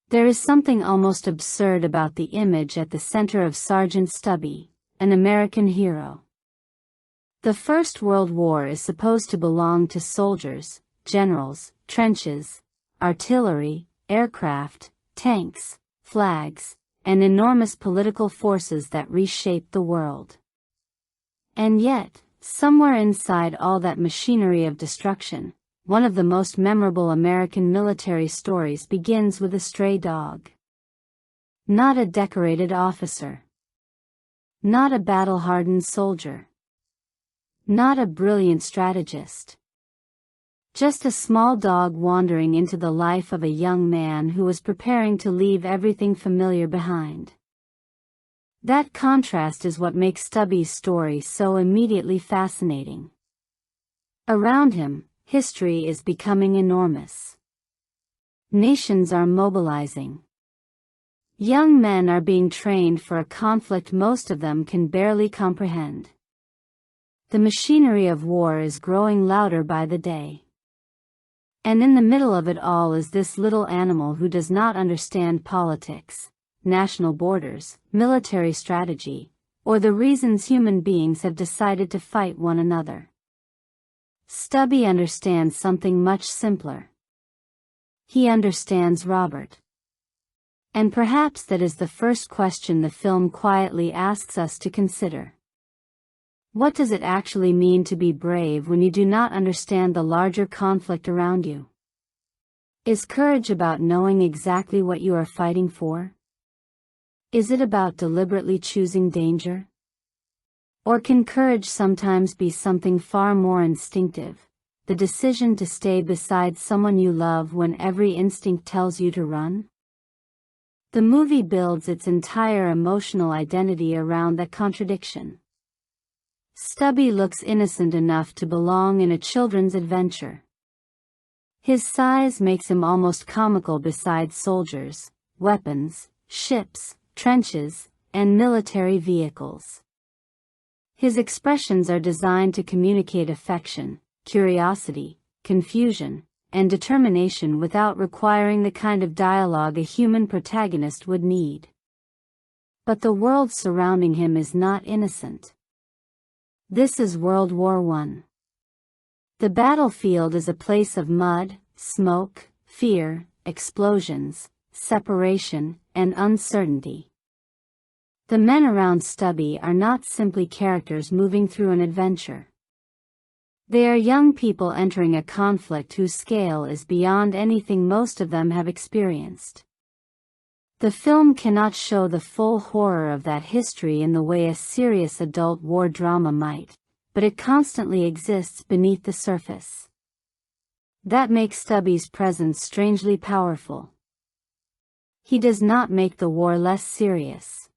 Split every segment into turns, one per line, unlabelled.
There is something almost absurd about the image at the center of Sergeant Stubby, an American hero. The First World War is supposed to belong to soldiers, generals, trenches, artillery, aircraft, tanks, flags, and enormous political forces that reshape the world. And yet, somewhere inside all that machinery of destruction, one of the most memorable American military stories begins with a stray dog. Not a decorated officer. Not a battle-hardened soldier. Not a brilliant strategist. Just a small dog wandering into the life of a young man who was preparing to leave everything familiar behind. That contrast is what makes Stubby's story so immediately fascinating. Around him, history is becoming enormous. Nations are mobilizing. Young men are being trained for a conflict most of them can barely comprehend. The machinery of war is growing louder by the day. And in the middle of it all is this little animal who does not understand politics, national borders, military strategy, or the reasons human beings have decided to fight one another. Stubby understands something much simpler. He understands Robert. And perhaps that is the first question the film quietly asks us to consider. What does it actually mean to be brave when you do not understand the larger conflict around you? Is courage about knowing exactly what you are fighting for? Is it about deliberately choosing danger? Or can courage sometimes be something far more instinctive, the decision to stay beside someone you love when every instinct tells you to run? The movie builds its entire emotional identity around that contradiction. Stubby looks innocent enough to belong in a children's adventure. His size makes him almost comical beside soldiers, weapons, ships, trenches, and military vehicles. His expressions are designed to communicate affection, curiosity, confusion, and determination without requiring the kind of dialogue a human protagonist would need. But the world surrounding him is not innocent. This is World War I. The battlefield is a place of mud, smoke, fear, explosions, separation, and uncertainty. The men around Stubby are not simply characters moving through an adventure. They are young people entering a conflict whose scale is beyond anything most of them have experienced. The film cannot show the full horror of that history in the way a serious adult war drama might, but it constantly exists beneath the surface. That makes Stubby's presence strangely powerful. He does not make the war less serious.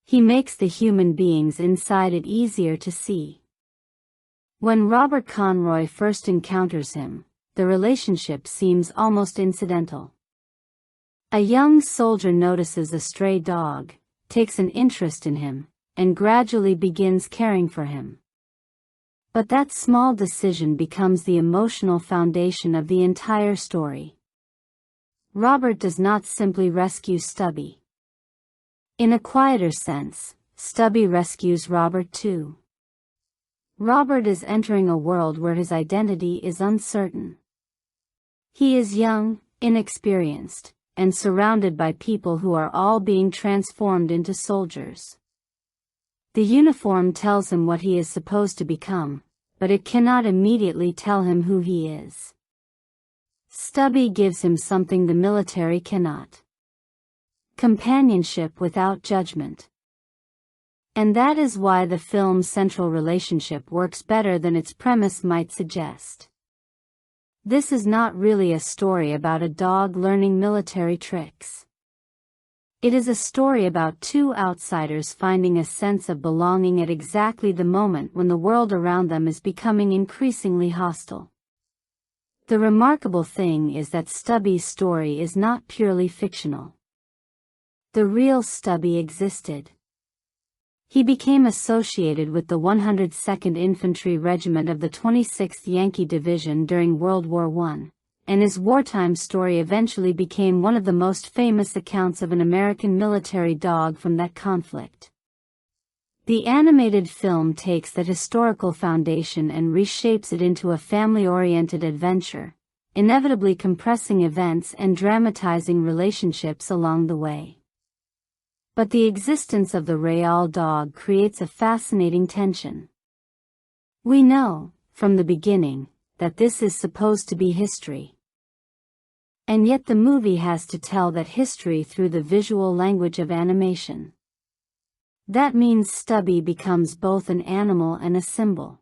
He makes the human beings inside it easier to see. When Robert Conroy first encounters him, the relationship seems almost incidental. A young soldier notices a stray dog, takes an interest in him, and gradually begins caring for him. But that small decision becomes the emotional foundation of the entire story. Robert does not simply rescue Stubby. In a quieter sense, Stubby rescues Robert too. Robert is entering a world where his identity is uncertain. He is young, inexperienced, and surrounded by people who are all being transformed into soldiers. The uniform tells him what he is supposed to become, but it cannot immediately tell him who he is. Stubby gives him something the military cannot: companionship without judgment. And that is why the film's central relationship works better than its premise might suggest. This is not really a story about a dog learning military tricks. It is a story about two outsiders finding a sense of belonging at exactly the moment when the world around them is becoming increasingly hostile. The remarkable thing is that Stubby's story is not purely fictional. The real Stubby existed. He became associated with the 102nd Infantry Regiment of the 26th Yankee Division during World War I, and his wartime story eventually became one of the most famous accounts of an American military dog from that conflict. The animated film takes that historical foundation and reshapes it into a family-oriented adventure, inevitably compressing events and dramatizing relationships along the way. But the existence of the Real dog creates a fascinating tension. We know, from the beginning, that this is supposed to be history. And yet the movie has to tell that history through the visual language of animation. That means Stubby becomes both an animal and a symbol.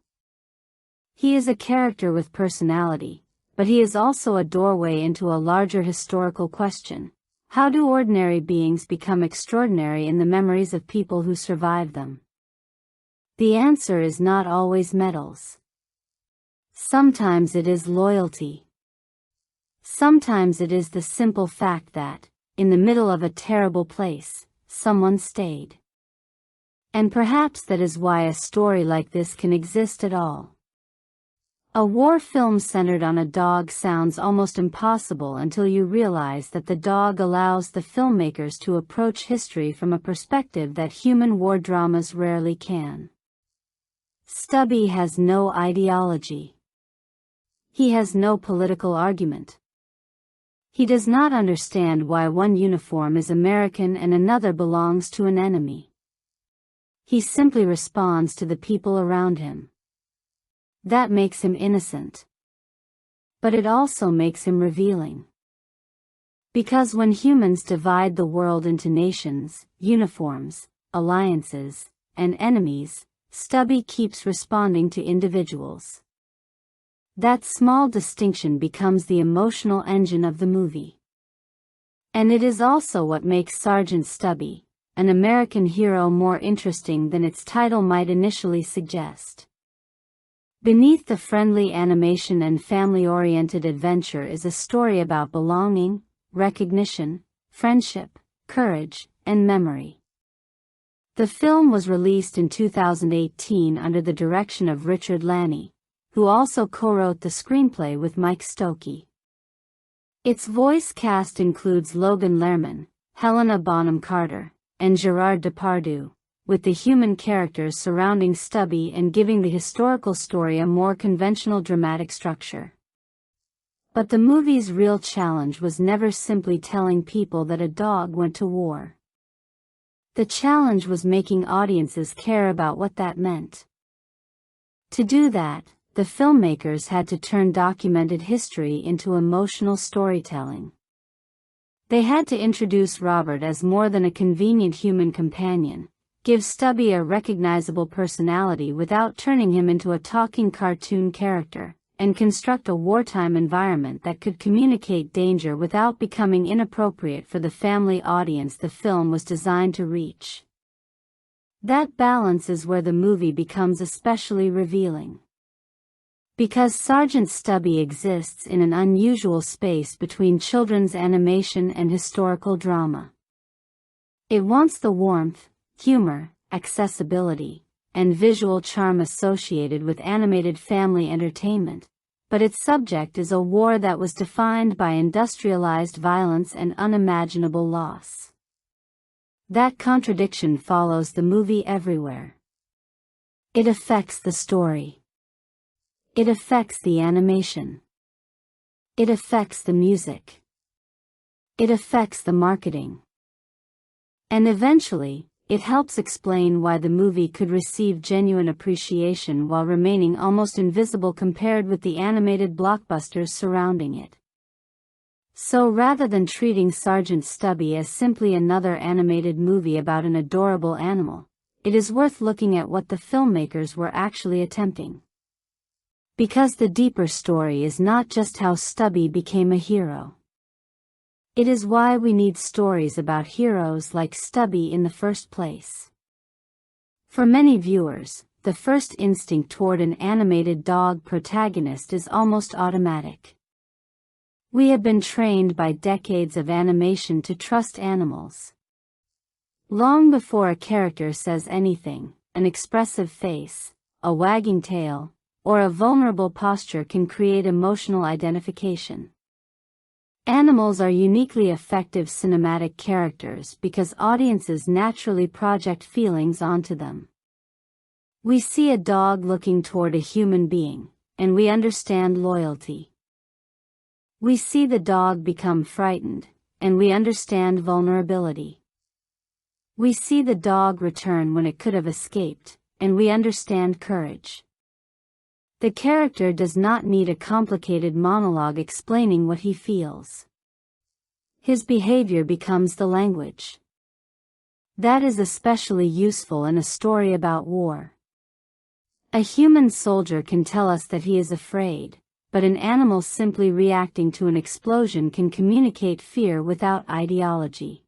He is a character with personality, but he is also a doorway into a larger historical question. How do ordinary beings become extraordinary in the memories of people who survive them? The answer is not always medals. Sometimes it is loyalty. Sometimes it is the simple fact that, in the middle of a terrible place, someone stayed. And perhaps that is why a story like this can exist at all. A war film centered on a dog sounds almost impossible until you realize that the dog allows the filmmakers to approach history from a perspective that human war dramas rarely can. Stubby has no ideology. He has no political argument. He does not understand why one uniform is American and another belongs to an enemy. He simply responds to the people around him. That makes him innocent. But it also makes him revealing. Because when humans divide the world into nations, uniforms, alliances, and enemies, Stubby keeps responding to individuals. That small distinction becomes the emotional engine of the movie. And it is also what makes Sergeant Stubby, an American hero, more interesting than its title might initially suggest. Beneath the friendly animation and family-oriented adventure is a story about belonging, recognition, friendship, courage, and memory. The film was released in 2018 under the direction of Richard Laney, who also co-wrote the screenplay with Mike Stokke. Its voice cast includes Logan Lerman, Helena Bonham Carter, and Gérard Depardieu, with the human characters surrounding Stubby and giving the historical story a more conventional dramatic structure. But the movie's real challenge was never simply telling people that a dog went to war. The challenge was making audiences care about what that meant. To do that, the filmmakers had to turn documented history into emotional storytelling. They had to introduce Robert as more than a convenient human companion, give Stubby a recognizable personality without turning him into a talking cartoon character, and construct a wartime environment that could communicate danger without becoming inappropriate for the family audience the film was designed to reach. That balance is where the movie becomes especially revealing. Because Sergeant Stubby exists in an unusual space between children's animation and historical drama. It wants the warmth, humor, accessibility, and visual charm associated with animated family entertainment, but its subject is a war that was defined by industrialized violence and unimaginable loss. That contradiction follows the movie everywhere. It affects the story. It affects the animation. It affects the music. It affects the marketing. And eventually, it helps explain why the movie could receive genuine appreciation while remaining almost invisible compared with the animated blockbusters surrounding it. So rather than treating Sergeant Stubby as simply another animated movie about an adorable animal, it is worth looking at what the filmmakers were actually attempting. Because the deeper story is not just how Stubby became a hero. It is why we need stories about heroes like Stubby in the first place. For many viewers, the first instinct toward an animated dog protagonist is almost automatic. We have been trained by decades of animation to trust animals. Long before a character says anything, an expressive face, a wagging tail, or a vulnerable posture can create emotional identification. Animals are uniquely effective cinematic characters because audiences naturally project feelings onto them. We see a dog looking toward a human being, and we understand loyalty. We see the dog become frightened, and we understand vulnerability. We see the dog return when it could have escaped, and we understand courage. The character does not need a complicated monologue explaining what he feels. His behavior becomes the language. That is especially useful in a story about war. A human soldier can tell us that he is afraid, but an animal simply reacting to an explosion can communicate fear without ideology.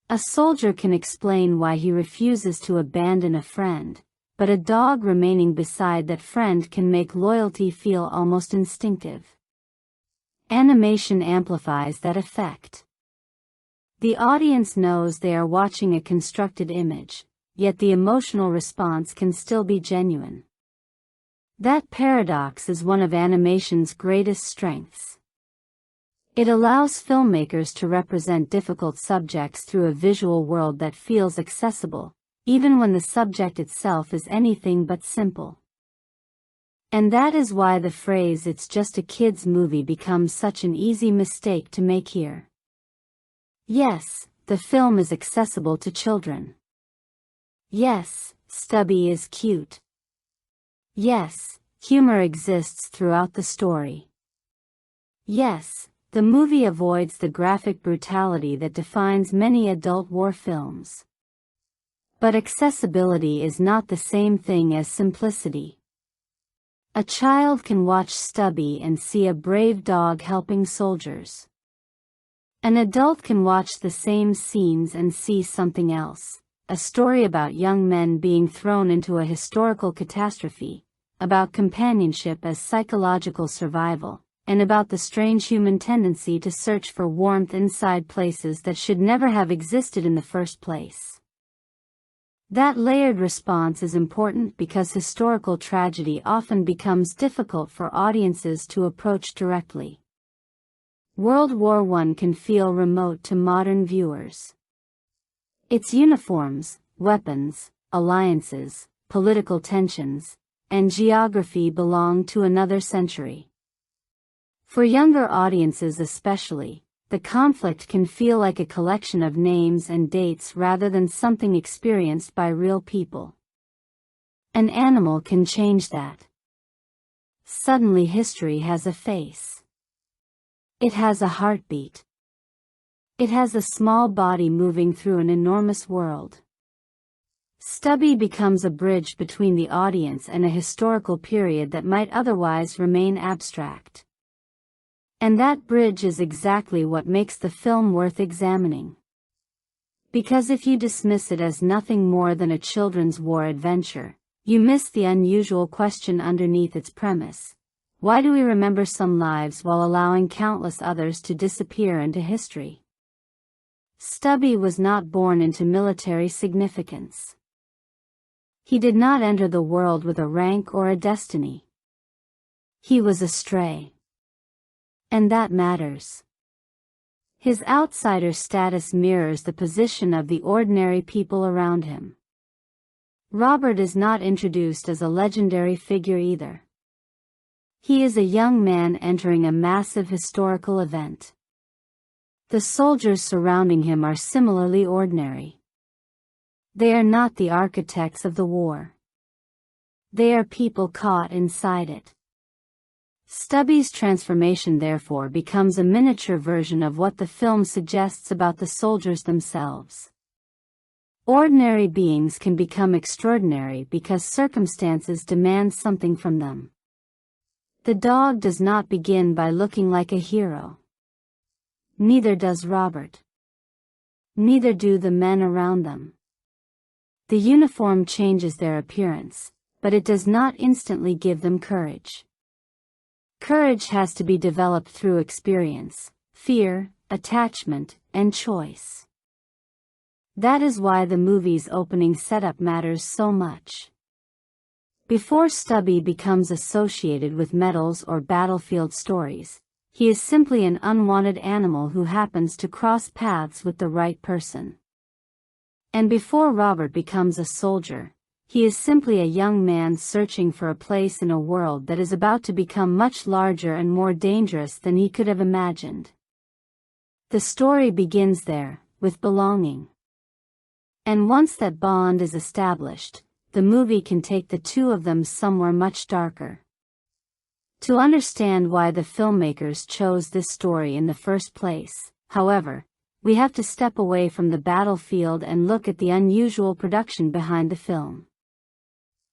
A soldier can explain why he refuses to abandon a friend, but a dog remaining beside that friend can make loyalty feel almost instinctive. Animation amplifies that effect. The audience knows they are watching a constructed image, yet the emotional response can still be genuine. That paradox is one of animation's greatest strengths. It allows filmmakers to represent difficult subjects through a visual world that feels accessible, even when the subject itself is anything but simple. And that is why the phrase "it's just a kid's movie" becomes such an easy mistake to make here. Yes, the film is accessible to children. Yes, Stubby is cute. Yes, humor exists throughout the story. Yes, the movie avoids the graphic brutality that defines many adult war films. But accessibility is not the same thing as simplicity. A child can watch Stubby and see a brave dog helping soldiers. An adult can watch the same scenes and see something else, a story about young men being thrown into a historical catastrophe, about companionship as psychological survival, and about the strange human tendency to search for warmth inside places that should never have existed in the first place. That layered response is important because historical tragedy often becomes difficult for audiences to approach directly. World War I can feel remote to modern viewers. Its uniforms, weapons, alliances, political tensions, and geography belong to another century. For younger audiences especially, the conflict can feel like a collection of names and dates rather than something experienced by real people. An animal can change that. Suddenly history has a face. It has a heartbeat. It has a small body moving through an enormous world. Stubby becomes a bridge between the audience and a historical period that might otherwise remain abstract. And that bridge is exactly what makes the film worth examining. Because if you dismiss it as nothing more than a children's war adventure, you miss the unusual question underneath its premise. Why do we remember some lives while allowing countless others to disappear into history? Stubby was not born into military significance. He did not enter the world with a rank or a destiny. He was a stray. And that matters. His outsider status mirrors the position of the ordinary people around him. Robert is not introduced as a legendary figure either. He is a young man entering a massive historical event. The soldiers surrounding him are similarly ordinary. They are not the architects of the war. They are people caught inside it. Stubby's transformation therefore becomes a miniature version of what the film suggests about the soldiers themselves. Ordinary beings can become extraordinary because circumstances demand something from them. The dog does not begin by looking like a hero. Neither does Robert. Neither do the men around them. The uniform changes their appearance, but it does not instantly give them courage. Courage has to be developed through experience, fear, attachment, and choice. That is why the movie's opening setup matters so much. Before Stubby becomes associated with medals or battlefield stories, he is simply an unwanted animal who happens to cross paths with the right person. And before Robert becomes a soldier, he is simply a young man searching for a place in a world that is about to become much larger and more dangerous than he could have imagined. The story begins there, with belonging. And once that bond is established, the movie can take the two of them somewhere much darker. To understand why the filmmakers chose this story in the first place, however, we have to step away from the battlefield and look at the unusual production behind the film.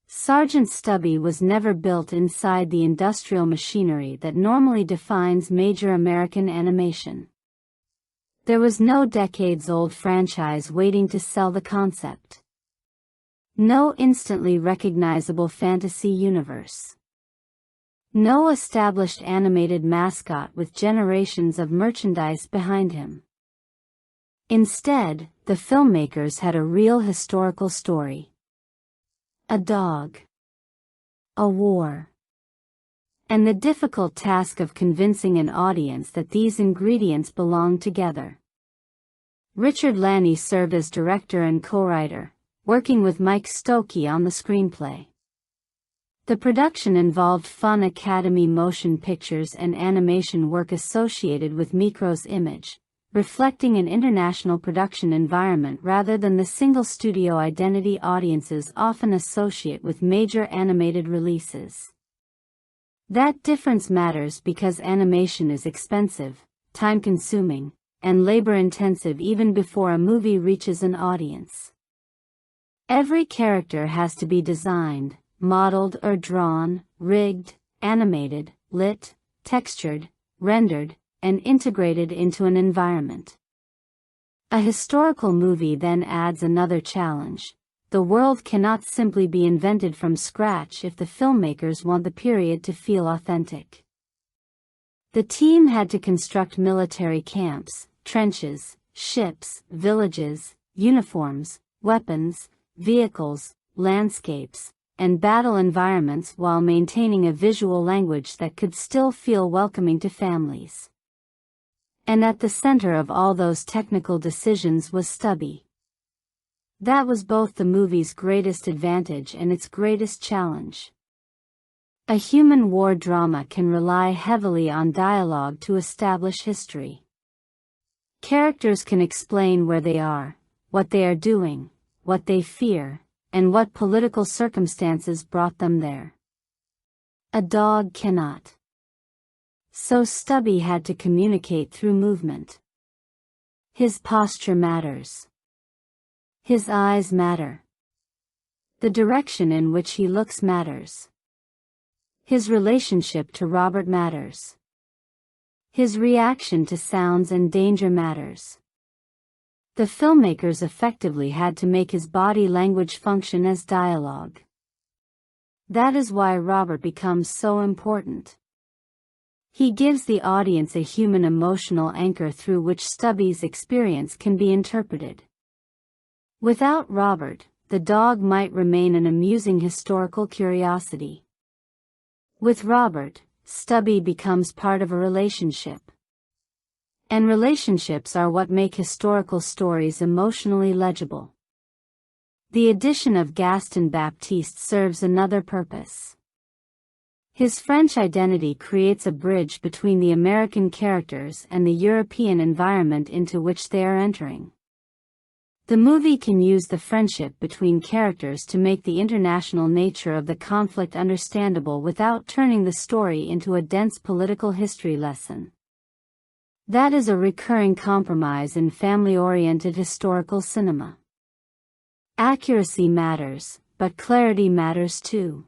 Sergeant Stubby was never built inside the industrial machinery that normally defines major American animation. There was no decades-old franchise waiting to sell the concept. No instantly recognizable fantasy universe. No established animated mascot with generations of merchandise behind him. Instead, the filmmakers had a real historical story. A dog. A war. And the difficult task of convincing an audience that these ingredients belong together. Richard Laney served as director and co-writer, working with Mike Stokey on the screenplay. The production involved Fun Academy motion pictures and animation work associated with Micro's image, reflecting an international production environment rather than the single studio identity audiences often associate with major animated releases. That difference matters because animation is expensive, time-consuming, and labor-intensive even before a movie reaches an audience. Every character has to be designed, modeled or drawn, rigged, animated, lit, textured, rendered, and integrated into an environment. A historical movie then adds another challenge. The world cannot simply be invented from scratch if the filmmakers want the period to feel authentic. The team had to construct military camps, trenches, ships, villages, uniforms, weapons, vehicles, landscapes, and battle environments while maintaining a visual language that could still feel welcoming to families. And at the center of all those technical decisions was Stubby. That was both the movie's greatest advantage and its greatest challenge. A human war drama can rely heavily on dialogue to establish history. Characters can explain where they are, what they are doing, what they fear, and what political circumstances brought them there. A dog cannot. So Stubby had to communicate through movement. His posture matters. His eyes matter. The direction in which he looks matters. His relationship to Robert matters. His reaction to sounds and danger matters. The filmmakers effectively had to make his body language function as dialogue. That is why Robert becomes so important. He gives the audience a human emotional anchor through which Stubby's experience can be interpreted. Without Robert, the dog might remain an amusing historical curiosity. With Robert, Stubby becomes part of a relationship. And relationships are what make historical stories emotionally legible. The addition of Gaston Baptiste serves another purpose. His French identity creates a bridge between the American characters and the European environment into which they are entering. The movie can use the friendship between characters to make the international nature of the conflict understandable without turning the story into a dense political history lesson. That is a recurring compromise in family-oriented historical cinema. Accuracy matters, but clarity matters too.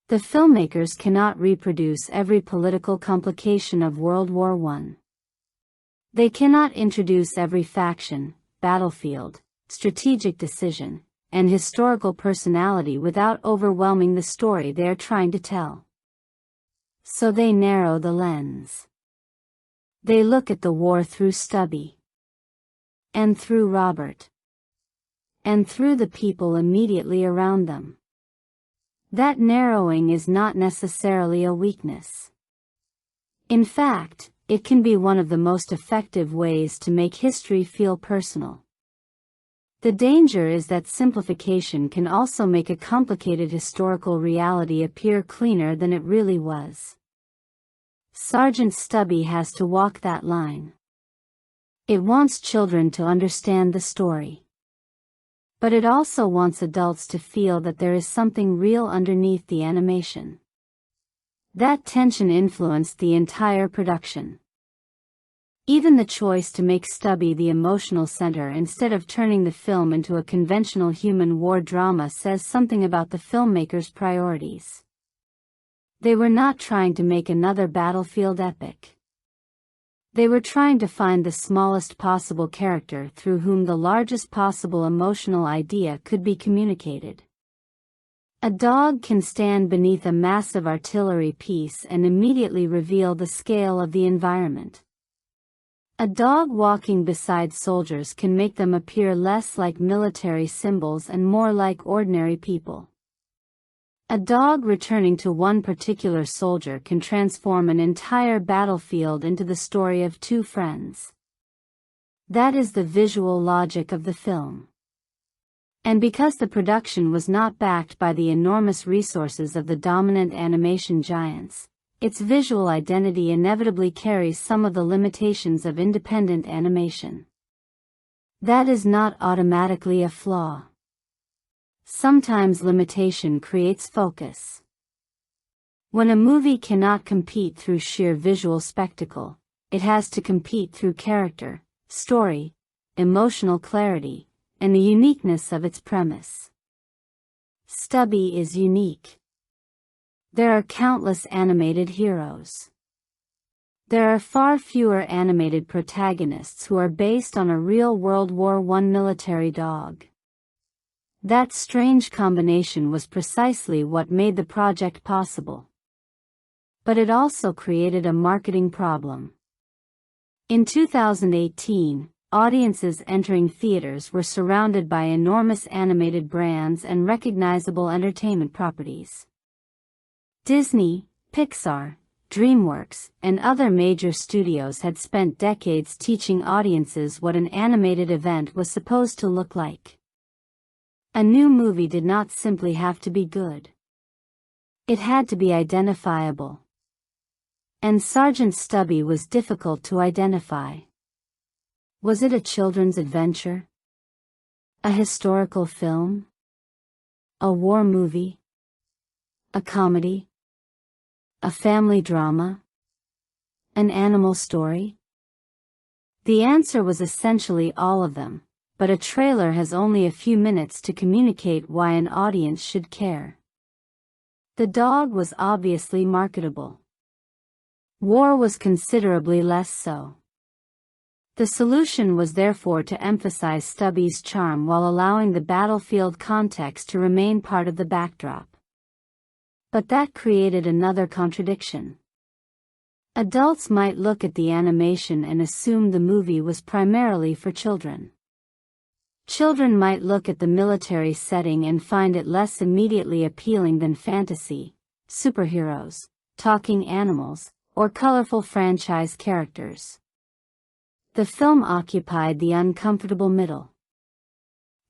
The filmmakers cannot reproduce every political complication of World War I. They cannot introduce every faction, battlefield, strategic decision, and historical personality without overwhelming the story they are trying to tell. So they narrow the lens. They look at the war through Stubby. And through Robert. And through the people immediately around them. That narrowing is not necessarily a weakness. In fact, it can be one of the most effective ways to make history feel personal. The danger is that simplification can also make a complicated historical reality appear cleaner than it really was. Sergeant Stubby has to walk that line. It wants children to understand the story. But it also wants adults to feel that there is something real underneath the animation. That tension influenced the entire production. Even the choice to make Stubby the emotional center instead of turning the film into a conventional human war drama says something about the filmmakers' priorities. They were not trying to make another battlefield epic. They were trying to find the smallest possible character through whom the largest possible emotional idea could be communicated. A dog can stand beneath a massive artillery piece and immediately reveal the scale of the environment. A dog walking beside soldiers can make them appear less like military symbols and more like ordinary people. A dog returning to one particular soldier can transform an entire battlefield into the story of two friends. That is the visual logic of the film. And because the production was not backed by the enormous resources of the dominant animation giants, its visual identity inevitably carries some of the limitations of independent animation. That is not automatically a flaw. Sometimes limitation creates focus. When a movie cannot compete through sheer visual spectacle, it has to compete through character, story, emotional clarity, and the uniqueness of its premise. Stubby is unique. There are countless animated heroes. There are far fewer animated protagonists who are based on a real World War I military dog. That strange combination was precisely what made the project possible. But it also created a marketing problem. In 2018, audiences entering theaters were surrounded by enormous animated brands and recognizable entertainment properties. Disney, Pixar, DreamWorks, and other major studios had spent decades teaching audiences what an animated event was supposed to look like. A new movie did not simply have to be good. It had to be identifiable. And Sergeant Stubby was difficult to identify. Was it a children's adventure? A historical film? A war movie? A comedy? A family drama? An animal story? The answer was essentially all of them, but a trailer has only a few minutes to communicate why an audience should care. The dog was obviously marketable. War was considerably less so. The solution was therefore to emphasize Stubby's charm while allowing the battlefield context to remain part of the backdrop. But that created another contradiction. Adults might look at the animation and assume the movie was primarily for children. Children might look at the military setting and find it less immediately appealing than fantasy, superheroes, talking animals, or colorful franchise characters. The film occupied the uncomfortable middle.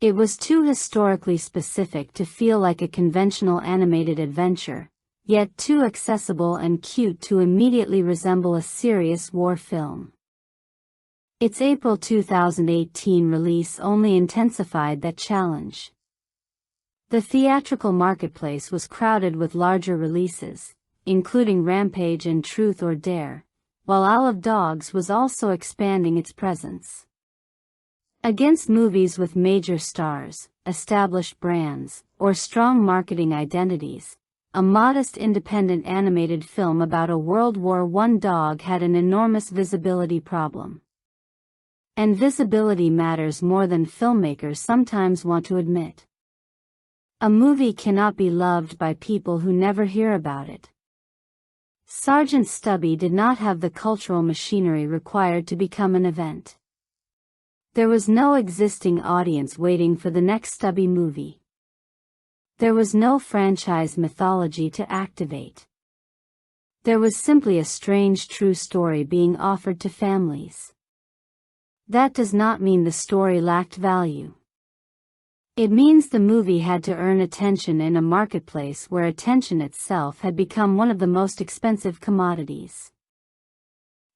It was too historically specific to feel like a conventional animated adventure, yet too accessible and cute to immediately resemble a serious war film. Its April 2018 release only intensified that challenge. The theatrical marketplace was crowded with larger releases, including Rampage and Truth or Dare, while Isle of Dogs was also expanding its presence. Against movies with major stars, established brands, or strong marketing identities, a modest independent animated film about a World War I dog had an enormous visibility problem. And visibility matters more than filmmakers sometimes want to admit. A movie cannot be loved by people who never hear about it. Sergeant Stubby did not have the cultural machinery required to become an event. There was no existing audience waiting for the next Stubby movie. There was no franchise mythology to activate. There was simply a strange true story being offered to families. That does not mean the story lacked value. It means the movie had to earn attention in a marketplace where attention itself had become one of the most expensive commodities.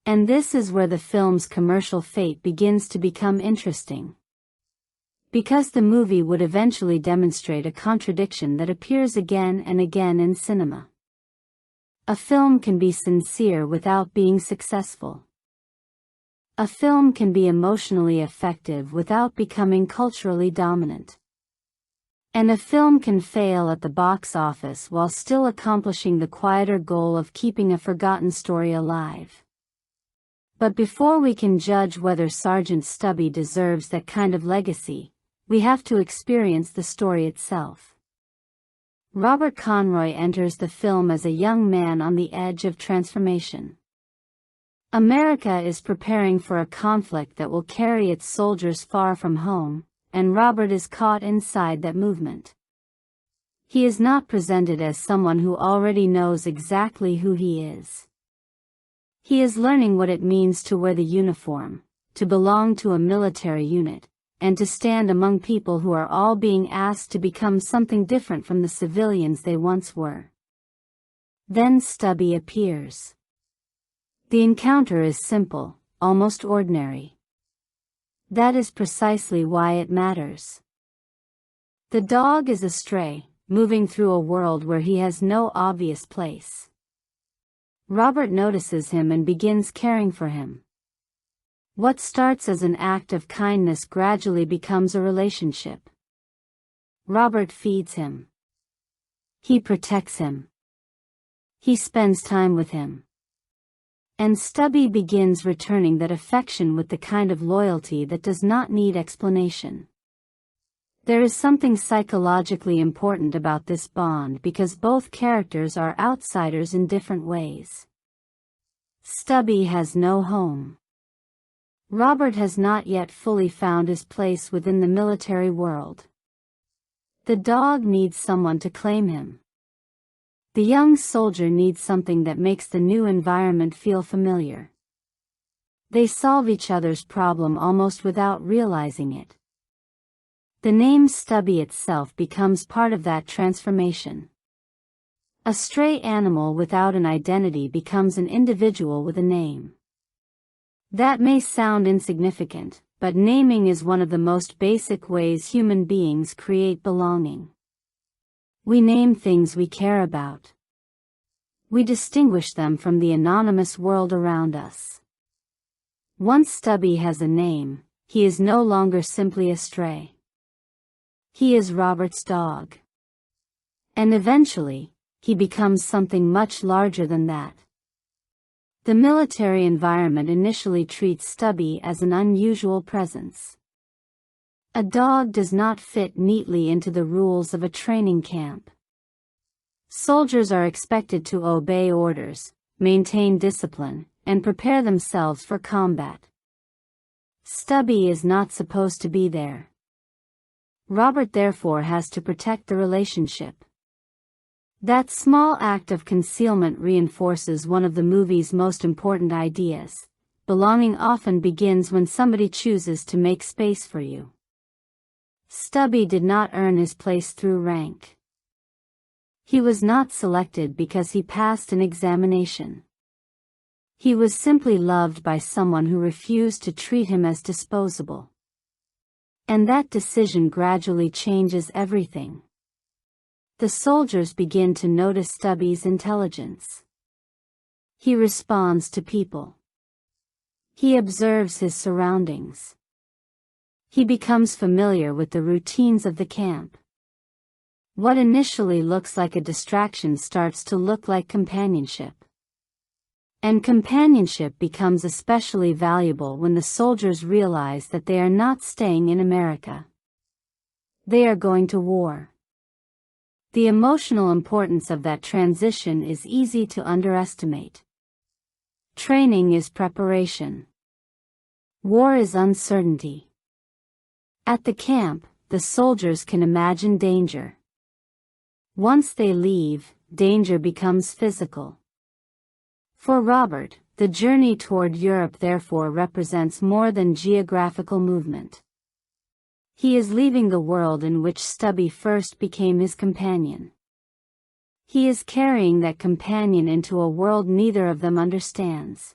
And this is where the film's commercial fate begins to become interesting. Because the movie would eventually demonstrate a contradiction that appears again and again in cinema. A film can be sincere without being successful. A film can be emotionally effective without becoming culturally dominant. And a film can fail at the box office while still accomplishing the quieter goal of keeping a forgotten story alive. But before we can judge whether Sergeant Stubby deserves that kind of legacy, we have to experience the story itself. Robert Conroy enters the film as a young man on the edge of transformation. America is preparing for a conflict that will carry its soldiers far from home, and Robert is caught inside that movement. He is not presented as someone who already knows exactly who he is. He is learning what it means to wear the uniform, to belong to a military unit, and to stand among people who are all being asked to become something different from the civilians they once were. Then Stubby appears. The encounter is simple, almost ordinary. That is precisely why it matters. The dog is a stray, moving through a world where he has no obvious place. Robert notices him and begins caring for him. What starts as an act of kindness gradually becomes a relationship. Robert feeds him. He protects him. He spends time with him. And Stubby begins returning that affection with the kind of loyalty that does not need explanation. There is something psychologically important about this bond because both characters are outsiders in different ways. Stubby has no home. Robert has not yet fully found his place within the military world. The dog needs someone to claim him. The young soldier needs something that makes the new environment feel familiar. They solve each other's problem almost without realizing it. The name Stubby itself becomes part of that transformation. A stray animal without an identity becomes an individual with a name. That may sound insignificant, but naming is one of the most basic ways human beings create belonging. We name things we care about. We distinguish them from the anonymous world around us. Once Stubby has a name, he is no longer simply a stray. He is Robert's dog. And eventually, he becomes something much larger than that. The military environment initially treats Stubby as an unusual presence. A dog does not fit neatly into the rules of a training camp. Soldiers are expected to obey orders, maintain discipline, and prepare themselves for combat. Stubby is not supposed to be there. Robert therefore has to protect the relationship. That small act of concealment reinforces one of the movie's most important ideas. Belonging often begins when somebody chooses to make space for you. Stubby did not earn his place through rank. He was not selected because he passed an examination. He was simply loved by someone who refused to treat him as disposable. And that decision gradually changes everything. The soldiers begin to notice Stubby's intelligence. He responds to people. He observes his surroundings. He becomes familiar with the routines of the camp. What initially looks like a distraction starts to look like companionship. And companionship becomes especially valuable when the soldiers realize that they are not staying in America. They are going to war. The emotional importance of that transition is easy to underestimate. Training is preparation. War is uncertainty. At the camp, the soldiers can imagine danger. Once they leave, danger becomes physical. For Robert, the journey toward Europe therefore represents more than geographical movement. He is leaving the world in which Stubby first became his companion. He is carrying that companion into a world neither of them understands.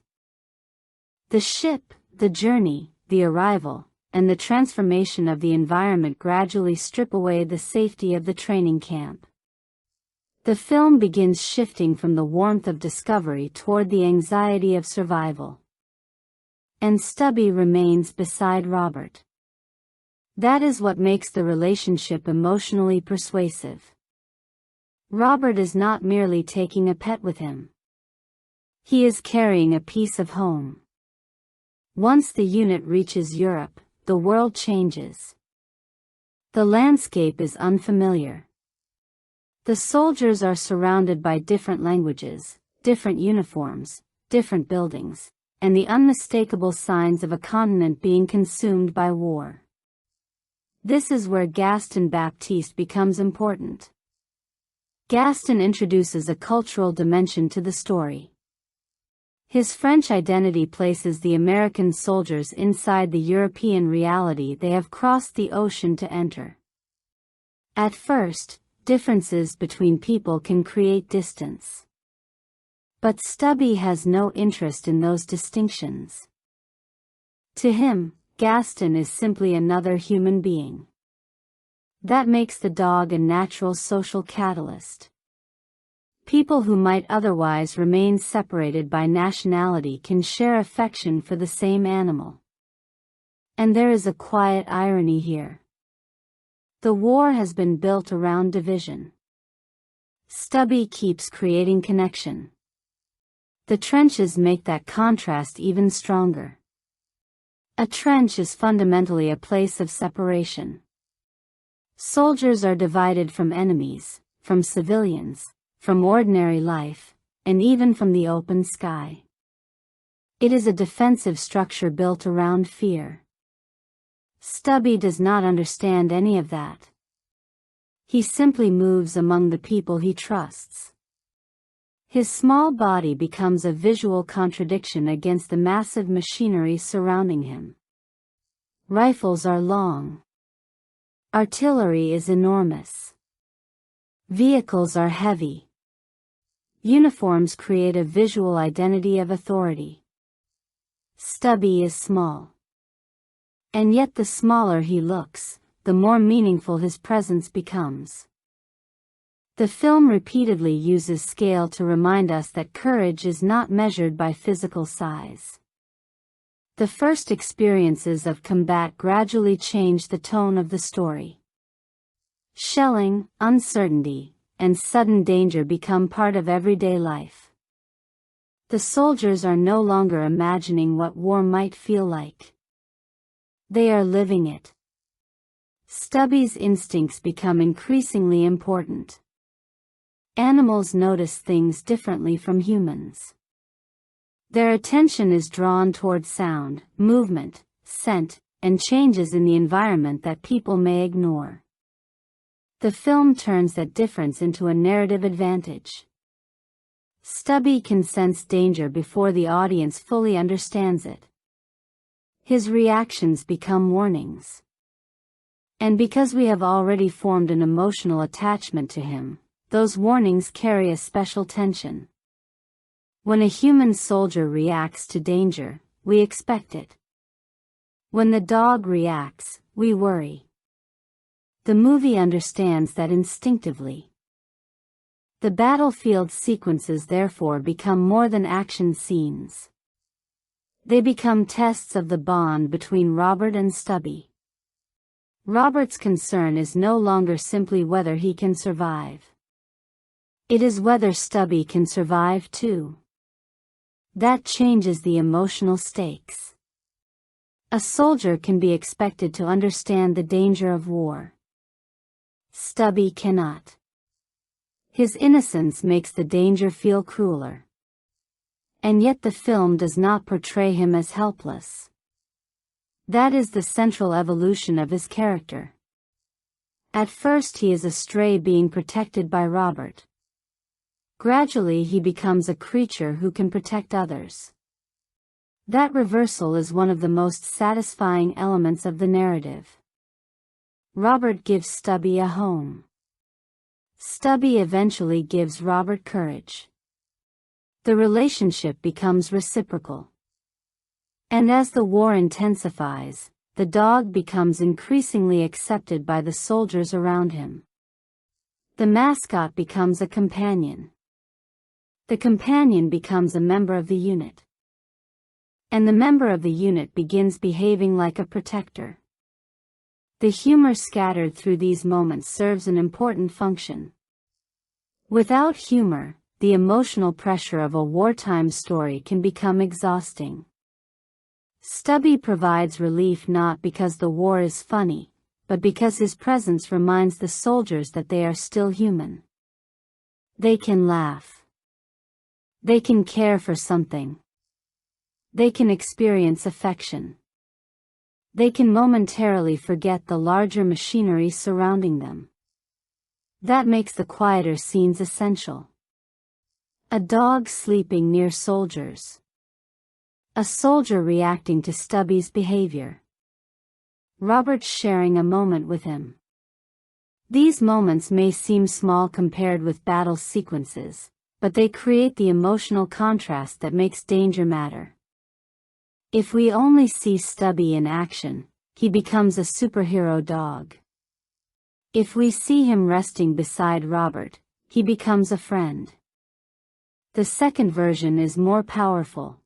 The ship, the journey, the arrival, and the transformation of the environment gradually strip away the safety of the training camp. The film begins shifting from the warmth of discovery toward the anxiety of survival. And Stubby remains beside Robert. That is what makes the relationship emotionally persuasive. Robert is not merely taking a pet with him. He is carrying a piece of home. Once the unit reaches Europe, the world changes. The landscape is unfamiliar. The soldiers are surrounded by different languages, different uniforms, different buildings, and the unmistakable signs of a continent being consumed by war. This is where Gaston Baptiste becomes important. Gaston introduces a cultural dimension to the story. His French identity places the American soldiers inside the European reality they have crossed the ocean to enter. At first, differences between people can create distance. But Stubby has no interest in those distinctions. To him, Gaston is simply another human being. That makes the dog a natural social catalyst. People who might otherwise remain separated by nationality can share affection for the same animal. And there is a quiet irony here. The war has been built around division. Stubby keeps creating connection. The trenches make that contrast even stronger. A trench is fundamentally a place of separation. Soldiers are divided from enemies, from civilians, from ordinary life, and even from the open sky. It is a defensive structure built around fear. Stubby does not understand any of that. He simply moves among the people he trusts. His small body becomes a visual contradiction against the massive machinery surrounding him. Rifles are long. Artillery is enormous. Vehicles are heavy. Uniforms create a visual identity of authority. Stubby is small. And yet the smaller he looks, the more meaningful his presence becomes. The film repeatedly uses scale to remind us that courage is not measured by physical size. The first experiences of combat gradually change the tone of the story. Shelling, uncertainty, and sudden danger become part of everyday life. The soldiers are no longer imagining what war might feel like. They are living it. Stubby's instincts become increasingly important. Animals notice things differently from humans. Their attention is drawn toward sound, movement, scent, and changes in the environment that people may ignore. The film turns that difference into a narrative advantage. Stubby can sense danger before the audience fully understands it. His reactions become warnings. And because we have already formed an emotional attachment to him, those warnings carry a special tension. When a human soldier reacts to danger, we expect it. When the dog reacts, we worry. The movie understands that instinctively. The battlefield sequences therefore become more than action scenes. They become tests of the bond between Robert and Stubby. Robert's concern is no longer simply whether he can survive. It is whether Stubby can survive too. That changes the emotional stakes. A soldier can be expected to understand the danger of war. Stubby cannot. His innocence makes the danger feel crueler. And yet the film does not portray him as helpless. That is the central evolution of his character. At first he is a stray being protected by Robert. Gradually he becomes a creature who can protect others. That reversal is one of the most satisfying elements of the narrative. Robert gives Stubby a home. Stubby eventually gives Robert courage. The relationship becomes reciprocal. And as the war intensifies, the dog becomes increasingly accepted by the soldiers around him. The mascot becomes a companion. The companion becomes a member of the unit. And the member of the unit begins behaving like a protector. The humor scattered through these moments serves an important function. Without humor, the emotional pressure of a wartime story can become exhausting. Stubby provides relief not because the war is funny, but because his presence reminds the soldiers that they are still human. They can laugh. They can care for something. They can experience affection. They can momentarily forget the larger machinery surrounding them. That makes the quieter scenes essential. A dog sleeping near soldiers. A soldier reacting to Stubby's behavior. Robert sharing a moment with him. These moments may seem small compared with battle sequences, but they create the emotional contrast that makes danger matter. If we only see Stubby in action, he becomes a superhero dog. If we see him resting beside Robert, he becomes a friend. The second version is more powerful.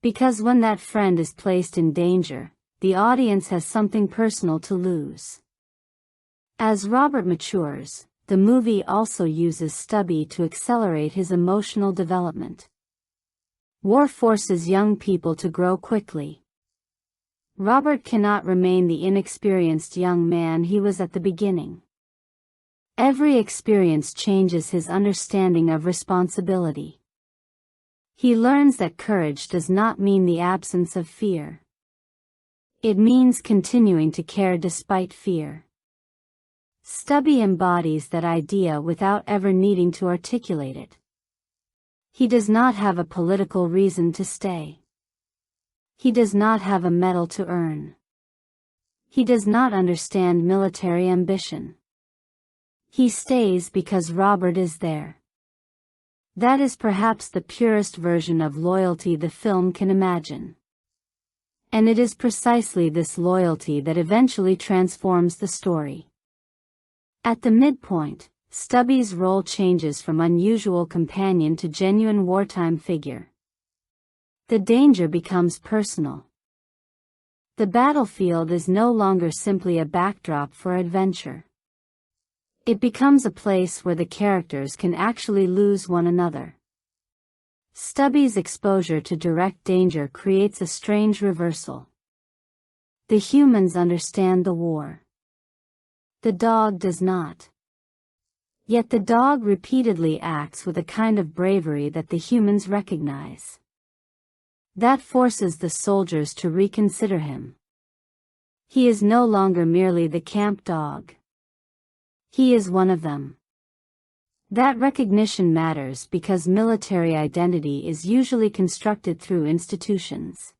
Because when that friend is placed in danger, the audience has something personal to lose. As Robert matures, the movie also uses Stubby to accelerate his emotional development. War forces young people to grow quickly. Robert cannot remain the inexperienced young man he was at the beginning. Every experience changes his understanding of responsibility. He learns that courage does not mean the absence of fear. It means continuing to care despite fear. Stubby embodies that idea without ever needing to articulate it. He does not have a political reason to stay. He does not have a medal to earn. He does not understand military ambition. He stays because Robert is there. That is perhaps the purest version of loyalty the film can imagine. And it is precisely this loyalty that eventually transforms the story. At the midpoint, Stubby's role changes from unusual companion to genuine wartime figure. The danger becomes personal. The battlefield is no longer simply a backdrop for adventure. It becomes a place where the characters can actually lose one another. Stubby's exposure to direct danger creates a strange reversal. The humans understand the war. The dog does not. Yet the dog repeatedly acts with a kind of bravery that the humans recognize. That forces the soldiers to reconsider him. He is no longer merely the camp dog. He is one of them. That recognition matters because military identity is usually constructed through institutions.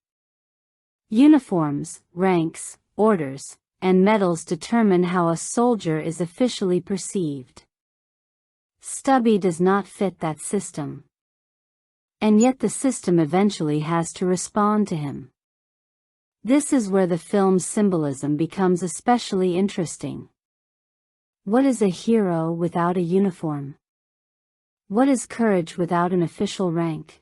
Uniforms, ranks, orders, and medals determine how a soldier is officially perceived. Stubby does not fit that system. And yet the system eventually has to respond to him. This is where the film's symbolism becomes especially interesting. What is a hero without a uniform? What is courage without an official rank?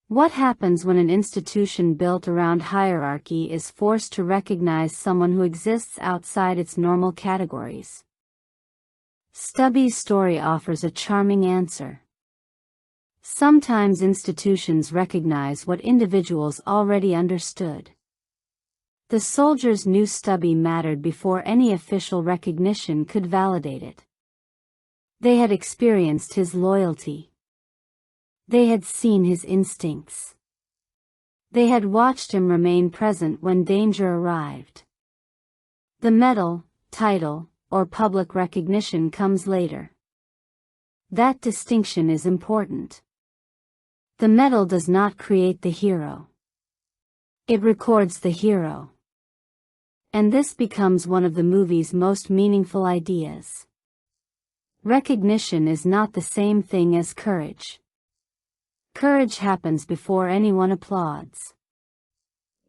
What happens when an institution built around hierarchy is forced to recognize someone who exists outside its normal categories? Stubby's story offers a charming answer. Sometimes institutions recognize what individuals already understood. The soldiers knew Stubby mattered before any official recognition could validate it. They had experienced his loyalty. They had seen his instincts. They had watched him remain present when danger arrived. The medal, title, or public recognition comes later. That distinction is important. The medal does not create the hero. It records the hero. And this becomes one of the movie's most meaningful ideas. Recognition is not the same thing as courage. Courage happens before anyone applauds.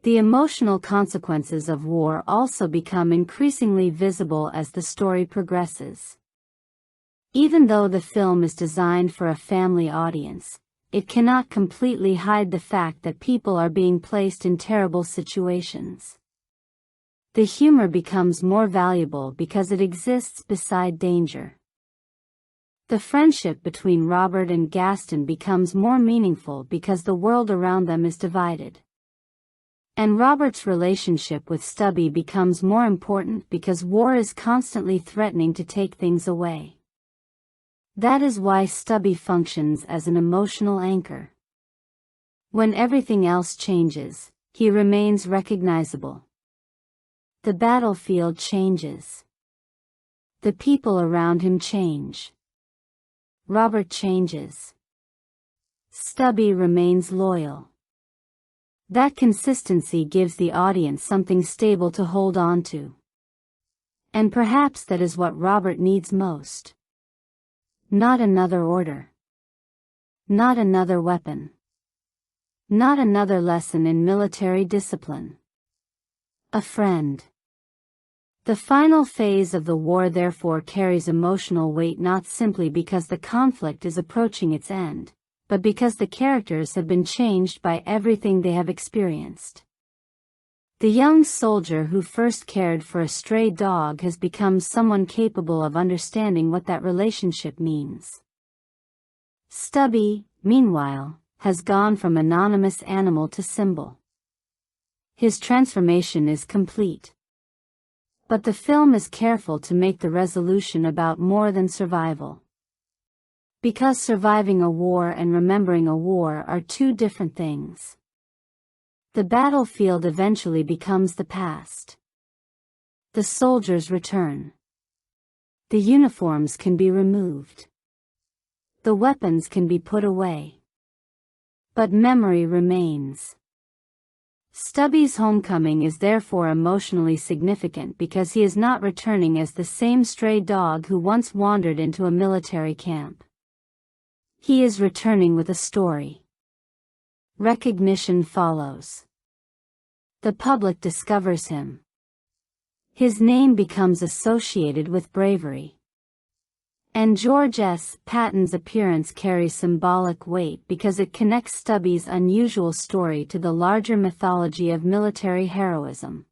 The emotional consequences of war also become increasingly visible as the story progresses. Even though the film is designed for a family audience, it cannot completely hide the fact that people are being placed in terrible situations. The humor becomes more valuable because it exists beside danger. The friendship between Robert and Gaston becomes more meaningful because the world around them is divided. And Robert's relationship with Stubby becomes more important because war is constantly threatening to take things away. That is why Stubby functions as an emotional anchor. When everything else changes, he remains recognizable. The battlefield changes. The people around him change. Robert changes. Stubby remains loyal. That consistency gives the audience something stable to hold on to. And perhaps that is what Robert needs most. Not another order. Not another weapon. Not another lesson in military discipline. A friend. The final phase of the war therefore carries emotional weight not simply because the conflict is approaching its end, but because the characters have been changed by everything they have experienced. The young soldier who first cared for a stray dog has become someone capable of understanding what that relationship means. Stubby, meanwhile, has gone from anonymous animal to symbol. His transformation is complete. But the film is careful to make the resolution about more than survival. Because surviving a war and remembering a war are two different things. The battlefield eventually becomes the past. The soldiers return. The uniforms can be removed. The weapons can be put away. But memory remains. Stubby's homecoming is therefore emotionally significant because he is not returning as the same stray dog who once wandered into a military camp. He is returning with a story. Recognition follows. The public discovers him. His name becomes associated with bravery. And George S. Patton's appearance carries symbolic weight because it connects Stubby's unusual story to the larger mythology of military heroism.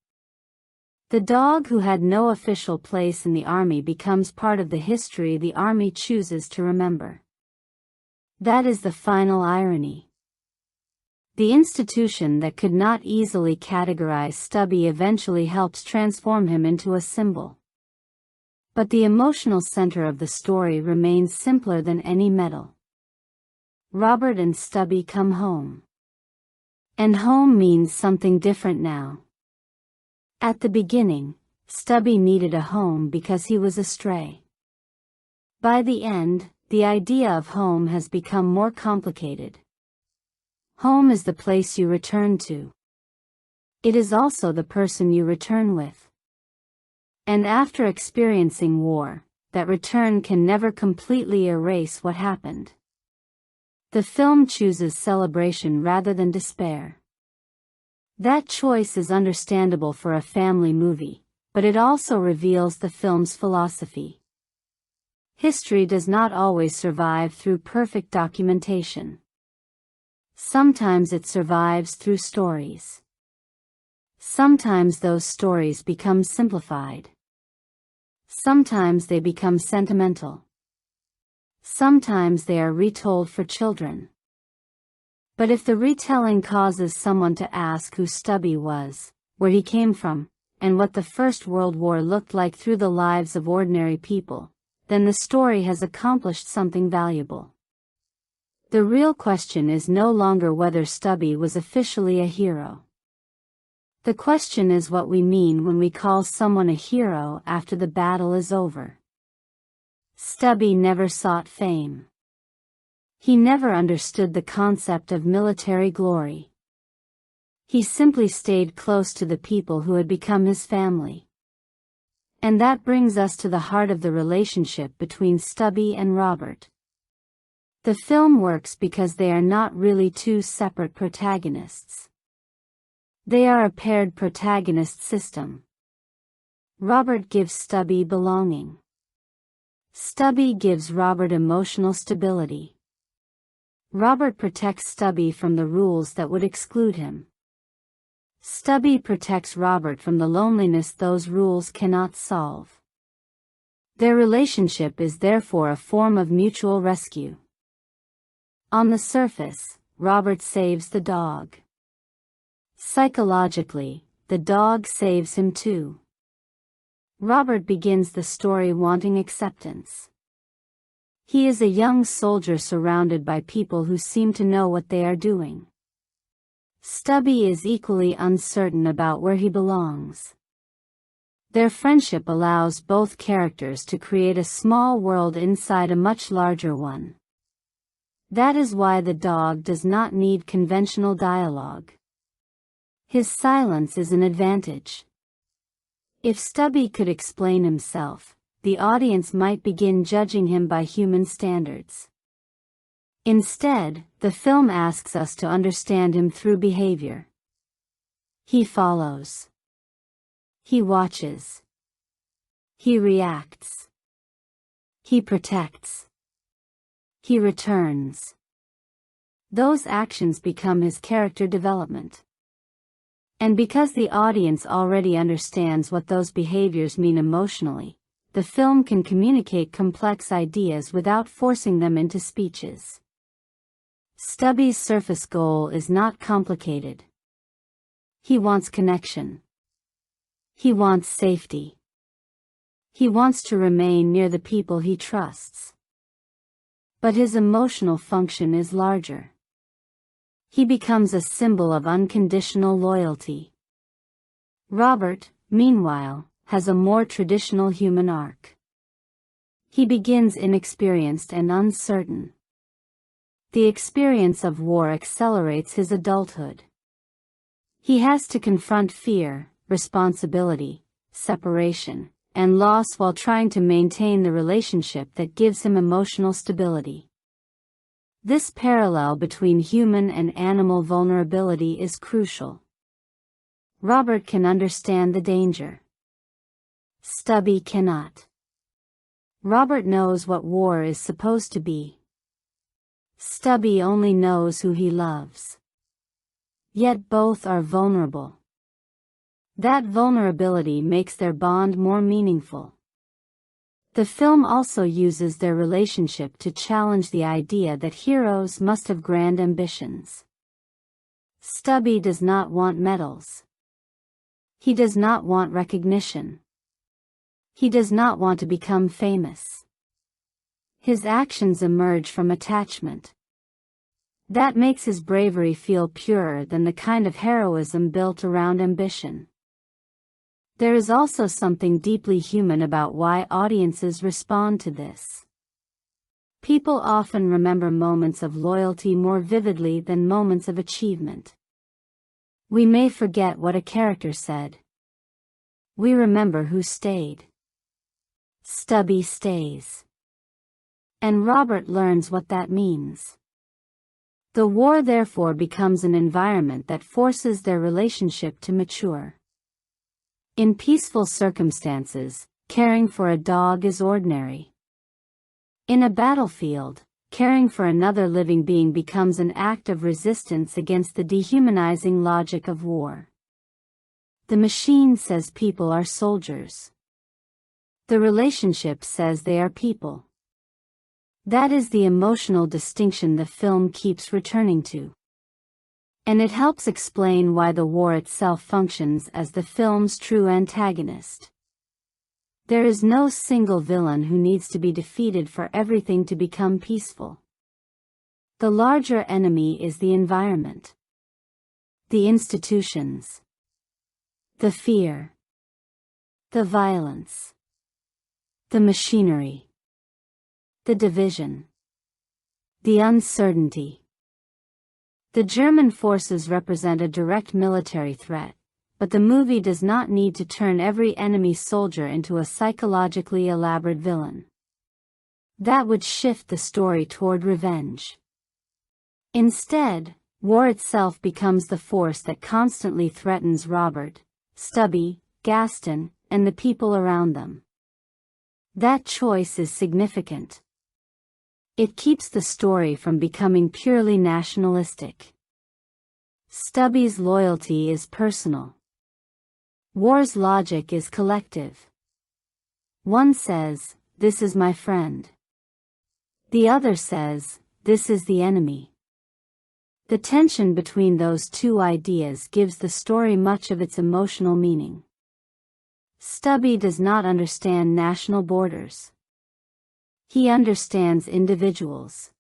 The dog who had no official place in the army becomes part of the history the army chooses to remember. That is the final irony. The institution that could not easily categorize Stubby eventually helps transform him into a symbol. But the emotional center of the story remains simpler than any medal. Robert and Stubby come home. And home means something different now. At the beginning, Stubby needed a home because he was a stray. By the end, the idea of home has become more complicated. Home is the place you return to. It is also the person you return with. And after experiencing war, that return can never completely erase what happened. The film chooses celebration rather than despair. That choice is understandable for a family movie, but it also reveals the film's philosophy. History does not always survive through perfect documentation. Sometimes it survives through stories. Sometimes those stories become simplified. Sometimes they become sentimental. Sometimes they are retold for children. But if the retelling causes someone to ask who Stubby was, where he came from, and what the First World War looked like through the lives of ordinary people, then the story has accomplished something valuable. The real question is no longer whether Stubby was officially a hero. The question is what we mean when we call someone a hero after the battle is over. Stubby never sought fame. He never understood the concept of military glory. He simply stayed close to the people who had become his family. And that brings us to the heart of the relationship between Stubby and Robert. The film works because they are not really two separate protagonists. They are a paired protagonist system. Robert gives Stubby belonging. Stubby gives Robert emotional stability. Robert protects Stubby from the rules that would exclude him. Stubby protects Robert from the loneliness those rules cannot solve. Their relationship is therefore a form of mutual rescue. On the surface, Robert saves the dog. Psychologically, the dog saves him too. Robert begins the story wanting acceptance. He is a young soldier surrounded by people who seem to know what they are doing. Stubby is equally uncertain about where he belongs. Their friendship allows both characters to create a small world inside a much larger one. That is why the dog does not need conventional dialogue. His silence is an advantage. If Stubby could explain himself, the audience might begin judging him by human standards. Instead, the film asks us to understand him through behavior. He follows. He watches. He reacts. He protects. He returns. Those actions become his character development. And because the audience already understands what those behaviors mean emotionally, the film can communicate complex ideas without forcing them into speeches. Stubby's surface goal is not complicated. He wants connection. He wants safety. He wants to remain near the people he trusts. But his emotional function is larger. He becomes a symbol of unconditional loyalty. Robert, meanwhile, has a more traditional human arc. He begins inexperienced and uncertain. The experience of war accelerates his adulthood. He has to confront fear, responsibility, separation, and loss while trying to maintain the relationship that gives him emotional stability. This parallel between human and animal vulnerability is crucial. Robert can understand the danger. Stubby cannot. Robert knows what war is supposed to be. Stubby only knows who he loves. Yet both are vulnerable. That vulnerability makes their bond more meaningful. The film also uses their relationship to challenge the idea that heroes must have grand ambitions. Stubby does not want medals. He does not want recognition. He does not want to become famous. His actions emerge from attachment. That makes his bravery feel purer than the kind of heroism built around ambition. There is also something deeply human about why audiences respond to this. People often remember moments of loyalty more vividly than moments of achievement. We may forget what a character said. We remember who stayed. Stubby stays. And Robert learns what that means. The war therefore becomes an environment that forces their relationship to mature. In peaceful circumstances, caring for a dog is ordinary. In a battlefield, caring for another living being becomes an act of resistance against the dehumanizing logic of war. The machine says people are soldiers. The relationship says they are people. That is the emotional distinction the film keeps returning to. And it helps explain why the war itself functions as the film's true antagonist. There is no single villain who needs to be defeated for everything to become peaceful. The larger enemy is the environment, the institutions, the fear, the violence, the machinery. The division. The uncertainty. The German forces represent a direct military threat, but the movie does not need to turn every enemy soldier into a psychologically elaborate villain. That would shift the story toward revenge. Instead, war itself becomes the force that constantly threatens Robert, Stubby, Gaston, and the people around them. That choice is significant. It keeps the story from becoming purely nationalistic. Stubby's loyalty is personal. War's logic is collective. One says, "This is my friend." The other says, "This is the enemy." The tension between those two ideas gives the story much of its emotional meaning. Stubby does not understand national borders. He understands individuals.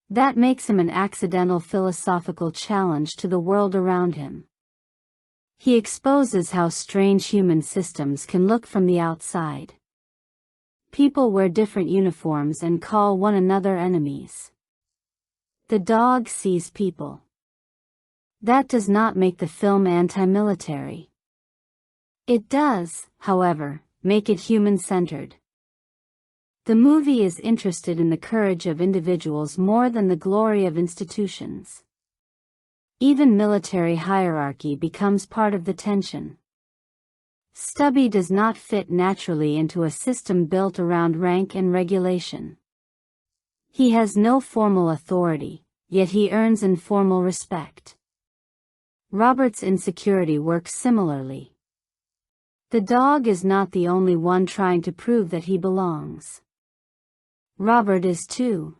That makes him an accidental philosophical challenge to the world around him. He exposes how strange human systems can look from the outside. People wear different uniforms and call one another enemies. The dog sees people. That does not make the film anti-military. It does, however, make it human-centered. The movie is interested in the courage of individuals more than the glory of institutions. Even military hierarchy becomes part of the tension. Stubby does not fit naturally into a system built around rank and regulation. He has no formal authority, yet he earns informal respect. Robert's insecurity works similarly. The dog is not the only one trying to prove that he belongs. Robert is too.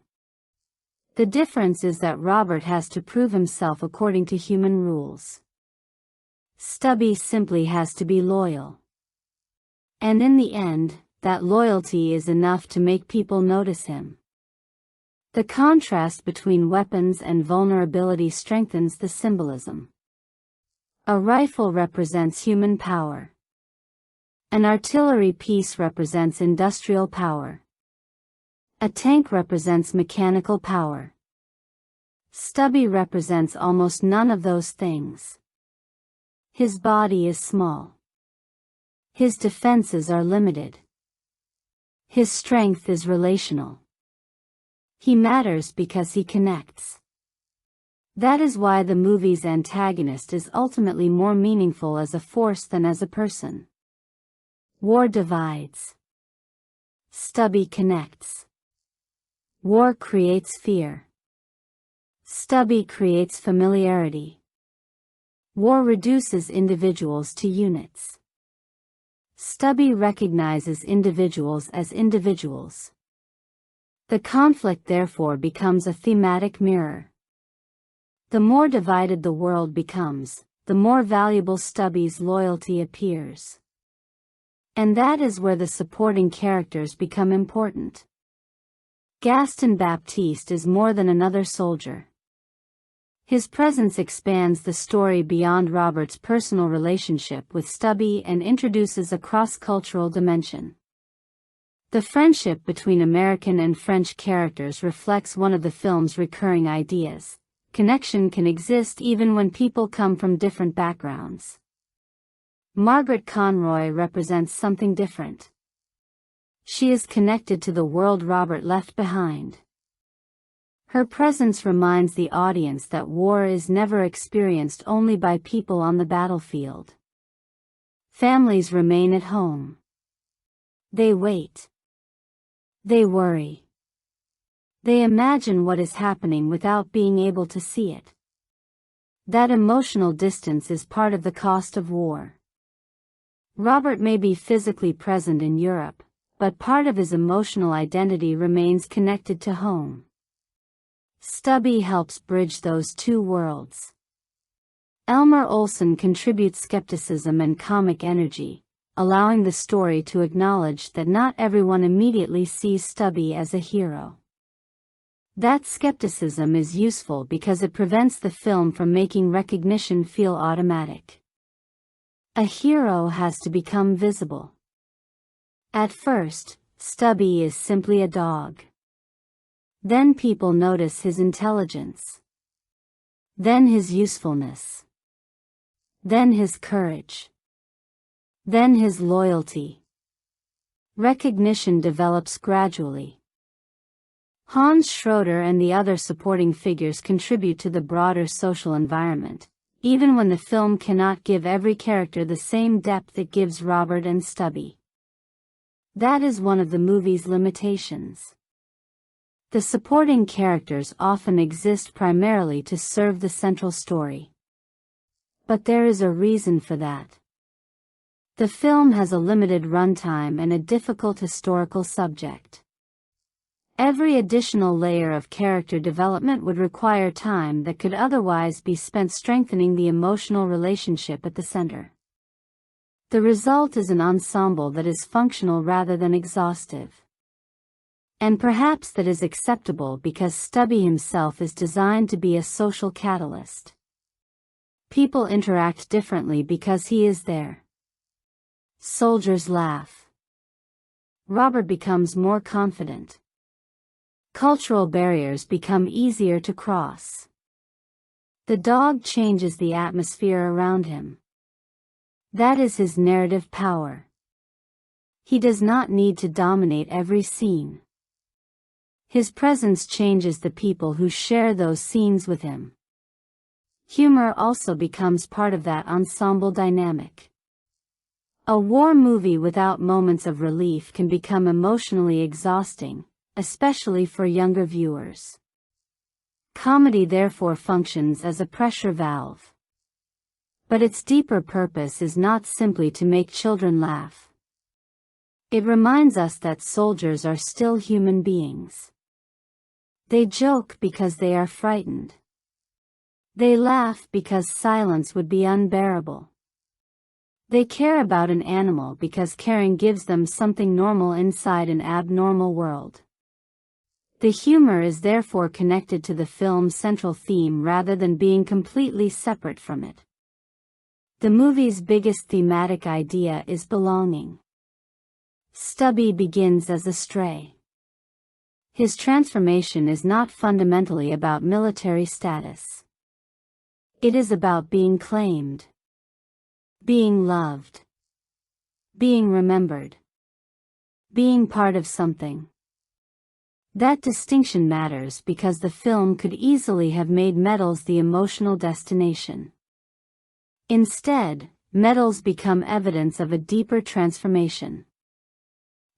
The difference is that Robert has to prove himself according to human rules. Stubby simply has to be loyal. And in the end, that loyalty is enough to make people notice him. The contrast between weapons and vulnerability strengthens the symbolism. A rifle represents human power. An artillery piece represents industrial power. A tank represents mechanical power. Stubby represents almost none of those things. His body is small. His defenses are limited. His strength is relational. He matters because he connects. That is why the movie's antagonist is ultimately more meaningful as a force than as a person. War divides. Stubby connects. War creates fear. Stubby creates familiarity. War reduces individuals to units. Stubby recognizes individuals as individuals. The conflict therefore becomes a thematic mirror. The more divided the world becomes, the more valuable Stubby's loyalty appears. And that is where the supporting characters become important. Gaston Baptiste is more than another soldier. His presence expands the story beyond Robert's personal relationship with Stubby and introduces a cross-cultural dimension. The friendship between American and French characters reflects one of the film's recurring ideas. Connection can exist even when people come from different backgrounds. Margaret Conroy represents something different. She is connected to the world Robert left behind. Her presence reminds the audience that war is never experienced only by people on the battlefield. Families remain at home. They wait. They worry. They imagine what is happening without being able to see it. That emotional distance is part of the cost of war. Robert may be physically present in Europe, but part of his emotional identity remains connected to home. Stubby helps bridge those two worlds. Elmer Olsen contributes skepticism and comic energy, allowing the story to acknowledge that not everyone immediately sees Stubby as a hero. That skepticism is useful because it prevents the film from making recognition feel automatic. A hero has to become visible. At first, Stubby is simply a dog. Then people notice his intelligence. Then his usefulness. Then his courage. Then his loyalty. Recognition develops gradually. Hans Schroeder and the other supporting figures contribute to the broader social environment, even when the film cannot give every character the same depth it gives Robert and Stubby. That is one of the movie's limitations. The supporting characters often exist primarily to serve the central story. But there is a reason for that. The film has a limited runtime and a difficult historical subject. Every additional layer of character development would require time that could otherwise be spent strengthening the emotional relationship at the center. The result is an ensemble that is functional rather than exhaustive. And perhaps that is acceptable because Stubby himself is designed to be a social catalyst. People interact differently because he is there. Soldiers laugh. Robert becomes more confident. Cultural barriers become easier to cross. The dog changes the atmosphere around him. That is his narrative power. He does not need to dominate every scene. His presence changes the people who share those scenes with him. Humor also becomes part of that ensemble dynamic. A war movie without moments of relief can become emotionally exhausting, especially for younger viewers. Comedy therefore functions as a pressure valve. But its deeper purpose is not simply to make children laugh. It reminds us that soldiers are still human beings. They joke because they are frightened. They laugh because silence would be unbearable. They care about an animal because caring gives them something normal inside an abnormal world. The humor is therefore connected to the film's central theme rather than being completely separate from it. The movie's biggest thematic idea is belonging. Stubby begins as a stray. His transformation is not fundamentally about military status. It is about being claimed. Being loved. Being remembered. Being part of something. That distinction matters because the film could easily have made medals the emotional destination. Instead, medals become evidence of a deeper transformation.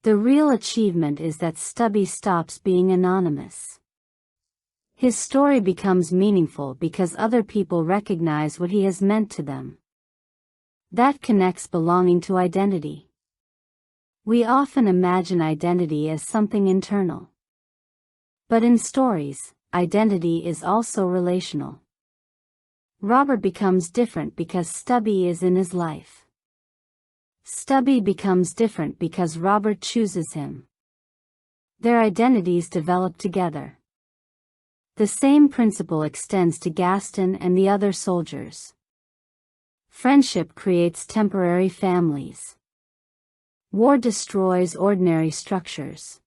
The real achievement is that Stubby stops being anonymous. His story becomes meaningful because other people recognize what he has meant to them. That connects belonging to identity. We often imagine identity as something internal. But in stories, identity is also relational. Robert becomes different because Stubby is in his life. Stubby becomes different because Robert chooses him. Their identities develop together. The same principle extends to Gaston and the other soldiers. Friendship creates temporary families. War destroys ordinary structures.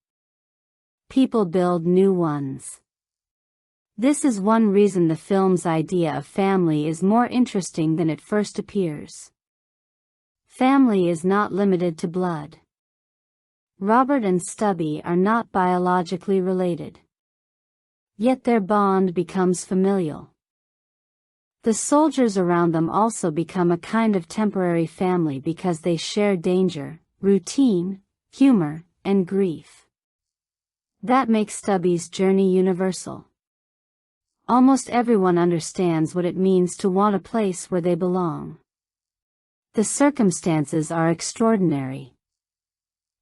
People build new ones. This is one reason the film's idea of family is more interesting than it first appears. Family is not limited to blood. Robert and Stubby are not biologically related. Yet their bond becomes familial. The soldiers around them also become a kind of temporary family because they share danger, routine, humor, and grief. That makes Stubby's journey universal. Almost everyone understands what it means to want a place where they belong. The circumstances are extraordinary.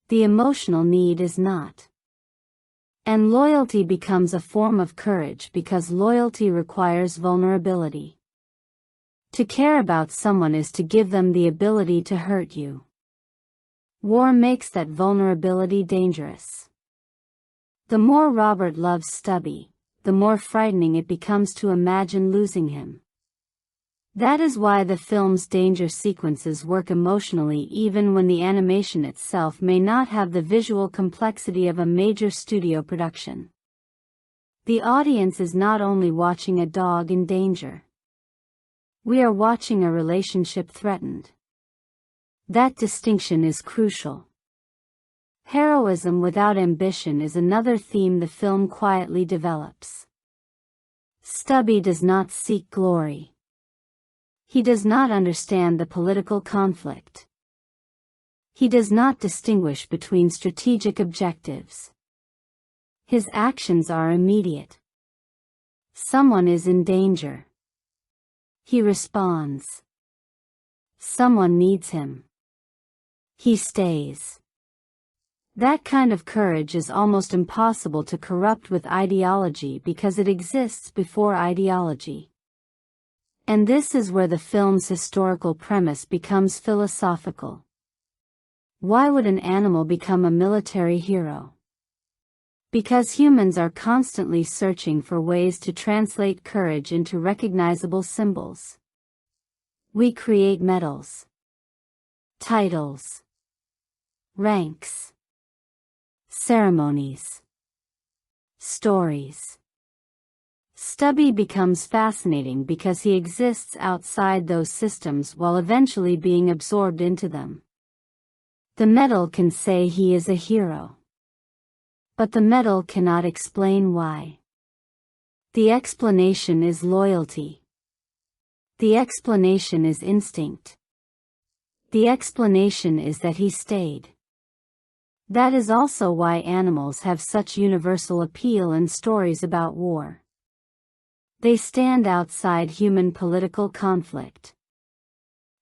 The emotional need is not. And loyalty becomes a form of courage because loyalty requires vulnerability. To care about someone is to give them the ability to hurt you. War makes that vulnerability dangerous. The more Robert loves Stubby, the more frightening it becomes to imagine losing him. That is why the film's danger sequences work emotionally even when the animation itself may not have the visual complexity of a major studio production. The audience is not only watching a dog in danger. We are watching a relationship threatened. That distinction is crucial. Heroism without ambition is another theme the film quietly develops. Stubby does not seek glory. He does not understand the political conflict. He does not distinguish between strategic objectives. His actions are immediate. Someone is in danger. He responds. Someone needs him. He stays. That kind of courage is almost impossible to corrupt with ideology because it exists before ideology. And this is where the film's historical premise becomes philosophical. Why would an animal become a military hero? Because humans are constantly searching for ways to translate courage into recognizable symbols. We create medals, titles, ranks, ceremonies, stories. Stubby becomes fascinating because he exists outside those systems while eventually being absorbed into them. The medal can say he is a hero. But the medal cannot explain why. The explanation is loyalty. The explanation is instinct. The explanation is that he stayed. That is also why animals have such universal appeal in stories about war. They stand outside human political conflict.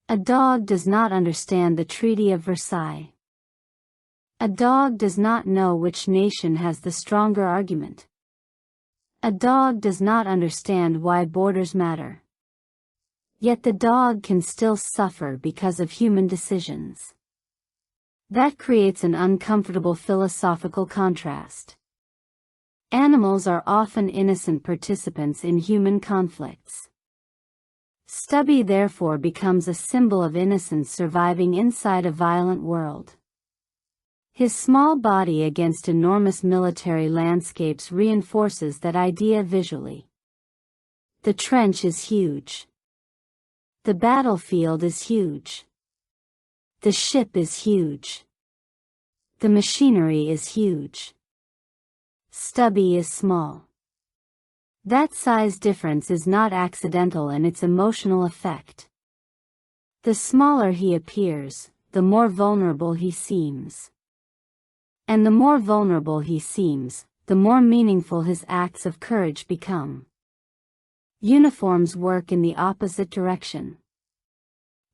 A dog does not understand the Treaty of Versailles. A dog does not know which nation has the stronger argument. A dog does not understand why borders matter. Yet the dog can still suffer because of human decisions. That creates an uncomfortable philosophical contrast. Animals are often innocent participants in human conflicts. Stubby therefore becomes a symbol of innocence surviving inside a violent world. His small body against enormous military landscapes reinforces that idea visually. The trench is huge. The battlefield is huge. The ship is huge. The machinery is huge. Stubby is small. That size difference is not accidental in its emotional effect. The smaller he appears, the more vulnerable he seems. And the more vulnerable he seems, the more meaningful his acts of courage become. Uniforms work in the opposite direction.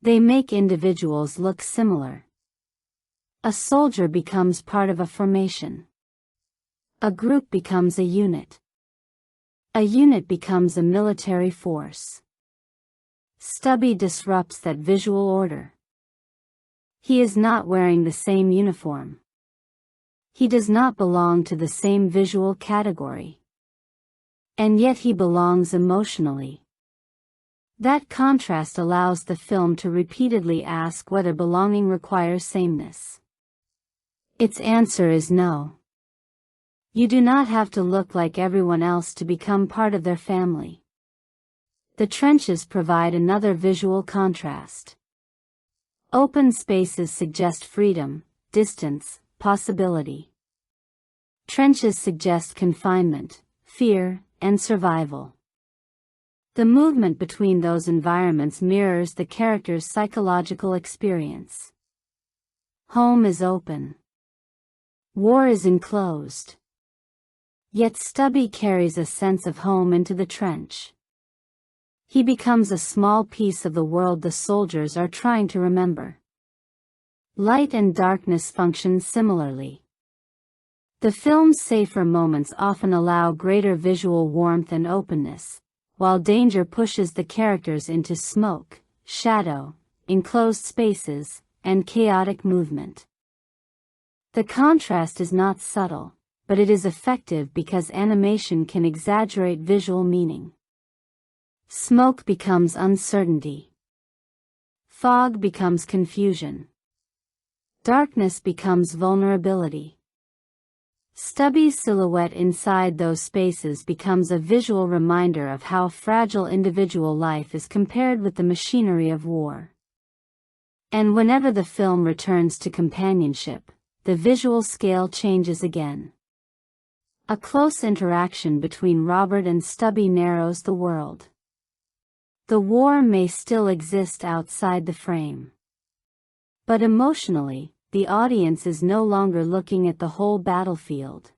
They make individuals look similar. A soldier becomes part of a formation. A group becomes a unit. A unit becomes a military force. Stubby disrupts that visual order. He is not wearing the same uniform. He does not belong to the same visual category. And yet he belongs emotionally. That contrast allows the film to repeatedly ask whether belonging requires sameness. Its answer is no. You do not have to look like everyone else to become part of their family. The trenches provide another visual contrast. Open spaces suggest freedom, distance, possibility. Trenches suggest confinement, fear, and survival. The movement between those environments mirrors the character's psychological experience. Home is open. War is enclosed. Yet Stubby carries a sense of home into the trench. He becomes a small piece of the world the soldiers are trying to remember. Light and darkness function similarly. The film's safer moments often allow greater visual warmth and openness, while danger pushes the characters into smoke, shadow, enclosed spaces, and chaotic movement. The contrast is not subtle, but it is effective because animation can exaggerate visual meaning. Smoke becomes uncertainty. Fog becomes confusion. Darkness becomes vulnerability. Stubby's silhouette inside those spaces becomes a visual reminder of how fragile individual life is compared with the machinery of war. And whenever the film returns to companionship, the visual scale changes again. A close interaction between Robert and Stubby narrows the world. The war may still exist outside the frame. But emotionally, the audience is no longer looking at the whole battlefield.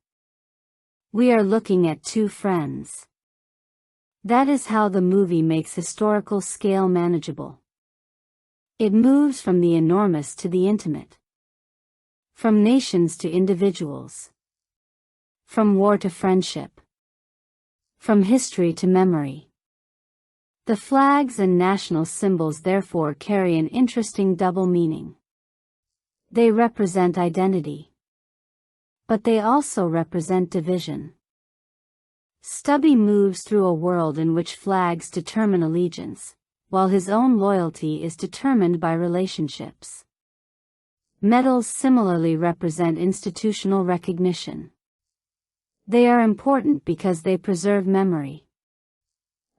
We are looking at two friends. That is how the movie makes historical scale manageable. It moves from the enormous to the intimate. From nations to individuals. From war to friendship. From history to memory. The flags and national symbols therefore carry an interesting double meaning. They represent identity. But they also represent division. Stubby moves through a world in which flags determine allegiance, while his own loyalty is determined by relationships. Medals similarly represent institutional recognition. They are important because they preserve memory.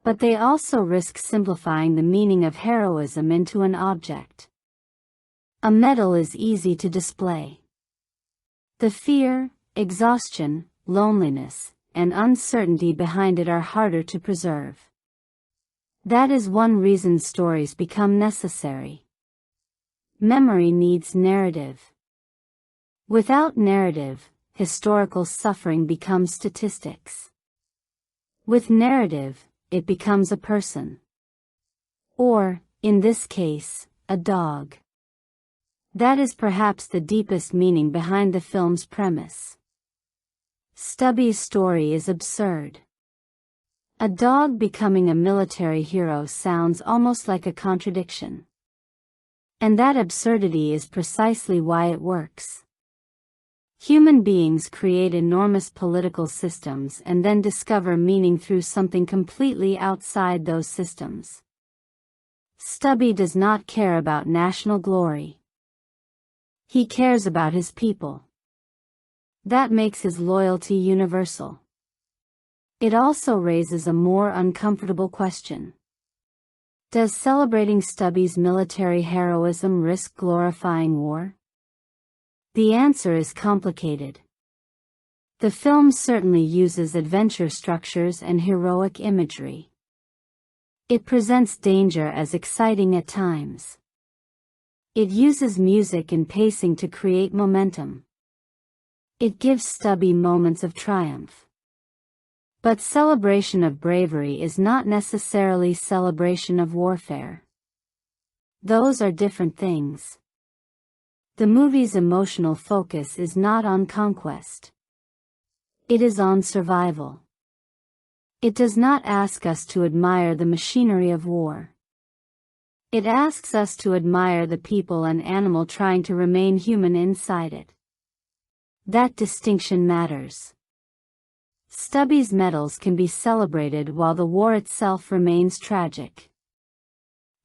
But they also risk simplifying the meaning of heroism into an object. A medal is easy to display. The fear, exhaustion, loneliness, and uncertainty behind it are harder to preserve. That is one reason stories become necessary. Memory needs narrative. Without narrative, historical suffering becomes statistics. With narrative, it becomes a person. Or, in this case, a dog. That is perhaps the deepest meaning behind the film's premise. Stubby's story is absurd. A dog becoming a military hero sounds almost like a contradiction. And that absurdity is precisely why it works. Human beings create enormous political systems and then discover meaning through something completely outside those systems. Stubby does not care about national glory. He cares about his people. That makes his loyalty universal. It also raises a more uncomfortable question. Does celebrating Stubby's military heroism risk glorifying war? The answer is complicated. The film certainly uses adventure structures and heroic imagery. It presents danger as exciting at times. It uses music and pacing to create momentum. It gives Stubby moments of triumph. But celebration of bravery is not necessarily celebration of warfare. Those are different things. The movie's emotional focus is not on conquest. It is on survival. It does not ask us to admire the machinery of war. It asks us to admire the people and animal trying to remain human inside it. That distinction matters. Stubby's medals can be celebrated while the war itself remains tragic.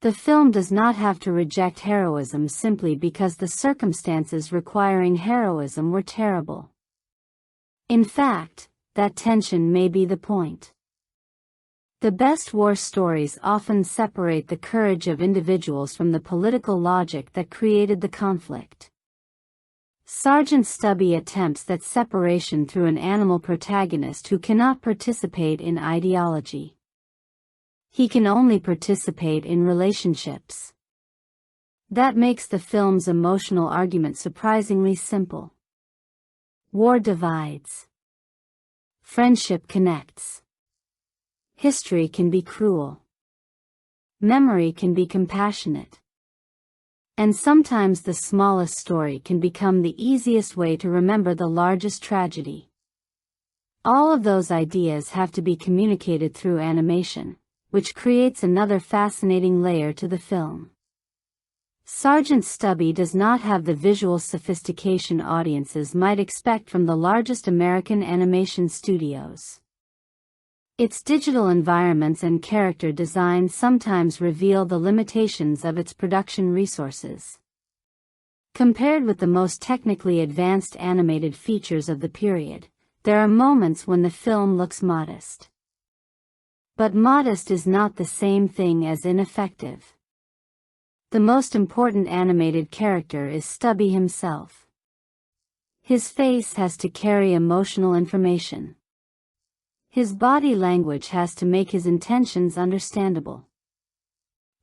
The film does not have to reject heroism simply because the circumstances requiring heroism were terrible. In fact, that tension may be the point. The best war stories often separate the courage of individuals from the political logic that created the conflict. Sergeant Stubby attempts that separation through an animal protagonist who cannot participate in ideology. He can only participate in relationships. That makes the film's emotional argument surprisingly simple. War divides. Friendship connects. History can be cruel. Memory can be compassionate. And sometimes the smallest story can become the easiest way to remember the largest tragedy. All of those ideas have to be communicated through animation, which creates another fascinating layer to the film. Sergeant Stubby does not have the visual sophistication audiences might expect from the largest American animation studios. Its digital environments and character design sometimes reveal the limitations of its production resources. Compared with the most technically advanced animated features of the period, there are moments when the film looks modest. But modest is not the same thing as ineffective. The most important animated character is Stubby himself. His face has to carry emotional information. His body language has to make his intentions understandable.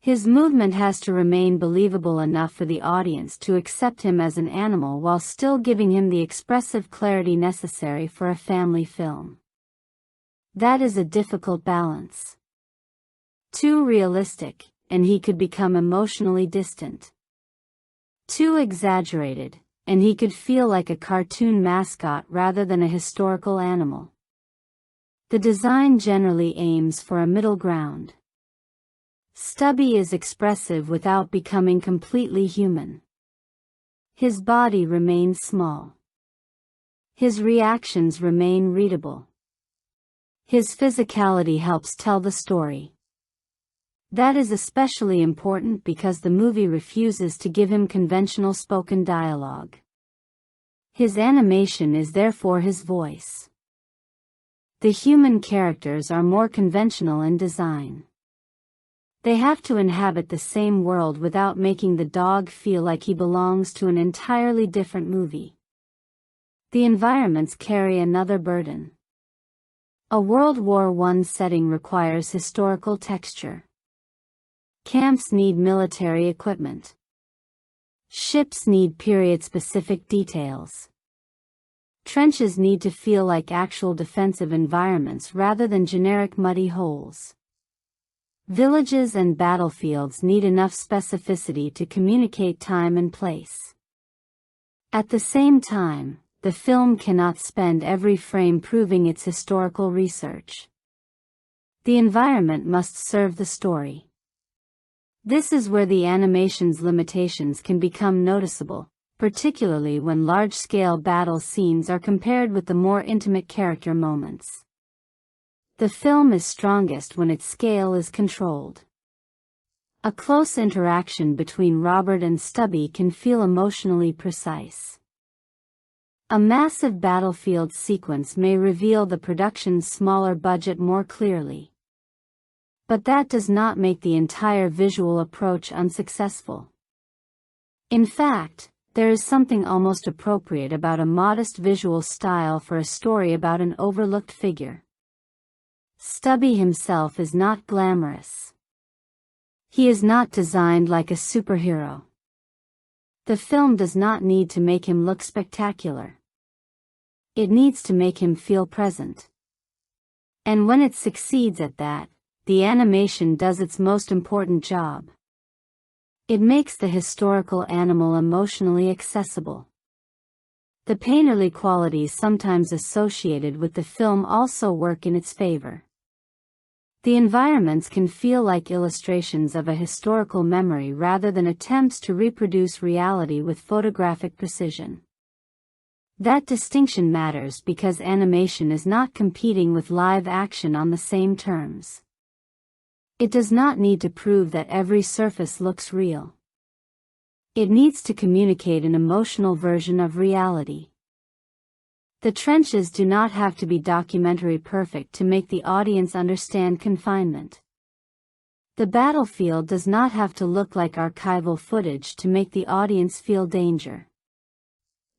His movement has to remain believable enough for the audience to accept him as an animal while still giving him the expressive clarity necessary for a family film. That is a difficult balance. Too realistic, and he could become emotionally distant. Too exaggerated, and he could feel like a cartoon mascot rather than a historical animal. The design generally aims for a middle ground. Stubby is expressive without becoming completely human. His body remains small. His reactions remain readable. His physicality helps tell the story. That is especially important because the movie refuses to give him conventional spoken dialogue. His animation is therefore his voice. The human characters are more conventional in design. They have to inhabit the same world without making the dog feel like he belongs to an entirely different movie. The environments carry another burden. A World War I setting requires historical texture. Camps need military equipment. Ships need period-specific details. Trenches need to feel like actual defensive environments rather than generic muddy holes. Villages and battlefields need enough specificity to communicate time and place. At the same time, the film cannot spend every frame proving its historical research. The environment must serve the story. This is where the animation's limitations can become noticeable, particularly when large-scale battle scenes are compared with the more intimate character moments. The film is strongest when its scale is controlled. A close interaction between Robert and Stubby can feel emotionally precise. A massive battlefield sequence may reveal the production's smaller budget more clearly. But that does not make the entire visual approach unsuccessful. In fact, there is something almost appropriate about a modest visual style for a story about an overlooked figure. Stubby himself is not glamorous. He is not designed like a superhero. The film does not need to make him look spectacular. It needs to make him feel present. And when it succeeds at that, the animation does its most important job. It makes the historical animal emotionally accessible. The painterly qualities sometimes associated with the film also work in its favor. The environments can feel like illustrations of a historical memory rather than attempts to reproduce reality with photographic precision. That distinction matters because animation is not competing with live action on the same terms. It does not need to prove that every surface looks real. It needs to communicate an emotional version of reality. The trenches do not have to be documentary perfect to make the audience understand confinement. The battlefield does not have to look like archival footage to make the audience feel danger.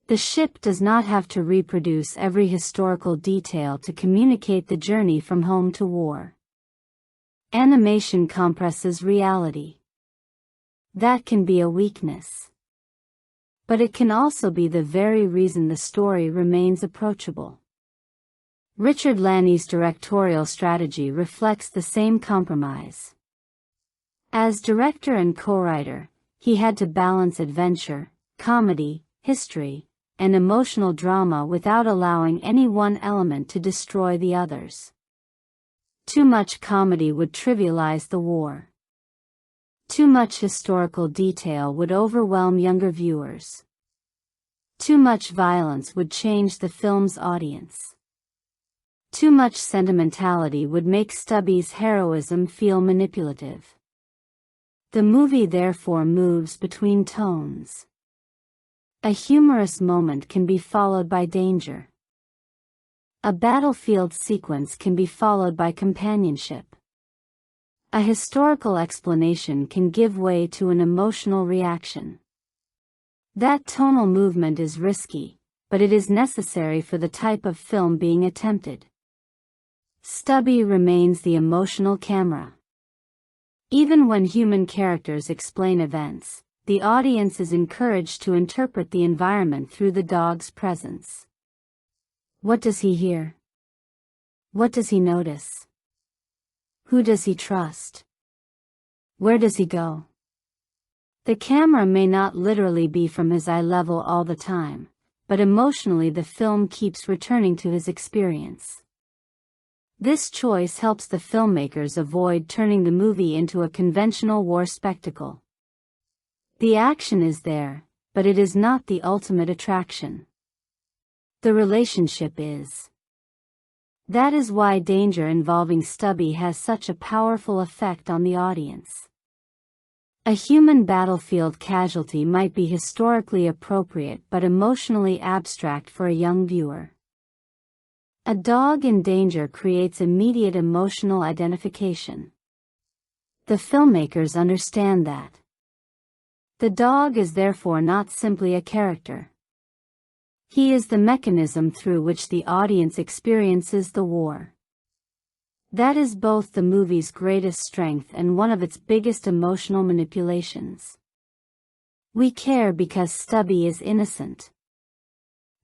The ship does not have to reproduce every historical detail to communicate the journey from home to war. Animation compresses reality. That can be a weakness. But it can also be the very reason the story remains approachable. Richard Laney's directorial strategy reflects the same compromise. As director and co-writer, he had to balance adventure, comedy, history, and emotional drama without allowing any one element to destroy the others. Too much comedy would trivialize the war. Too much historical detail would overwhelm younger viewers. Too much violence would change the film's audience. Too much sentimentality would make Stubby's heroism feel manipulative. The movie therefore moves between tones. A humorous moment can be followed by danger. A battlefield sequence can be followed by companionship. A historical explanation can give way to an emotional reaction. That tonal movement is risky, but it is necessary for the type of film being attempted. Stubby remains the emotional camera. Even when human characters explain events, the audience is encouraged to interpret the environment through the dog's presence. What does he hear? What does he notice? Who does he trust? Where does he go? The camera may not literally be from his eye level all the time, but emotionally the film keeps returning to his experience. This choice helps the filmmakers avoid turning the movie into a conventional war spectacle. The action is there, but it is not the ultimate attraction. The relationship is. That is why danger involving Stubby has such a powerful effect on the audience. A human battlefield casualty might be historically appropriate but emotionally abstract for a young viewer. A dog in danger creates immediate emotional identification. The filmmakers understand that. The dog is therefore not simply a character. He is the mechanism through which the audience experiences the war. That is both the movie's greatest strength and one of its biggest emotional manipulations. We care because Stubby is innocent.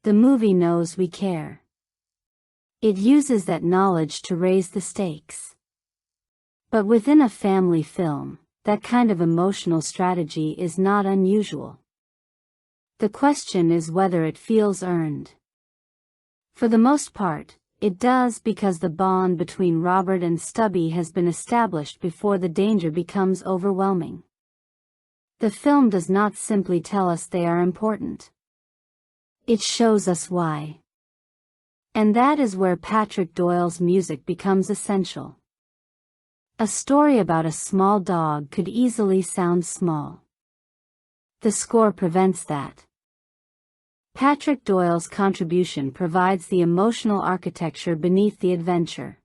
The movie knows we care. It uses that knowledge to raise the stakes. But within a family film, that kind of emotional strategy is not unusual. The question is whether it feels earned. For the most part, it does because the bond between Robert and Stubby has been established before the danger becomes overwhelming. The film does not simply tell us they are important. It shows us why. And that is where Patrick Doyle's music becomes essential. A story about a small dog could easily sound small. The score prevents that. Patrick Doyle's contribution provides the emotional architecture beneath the adventure.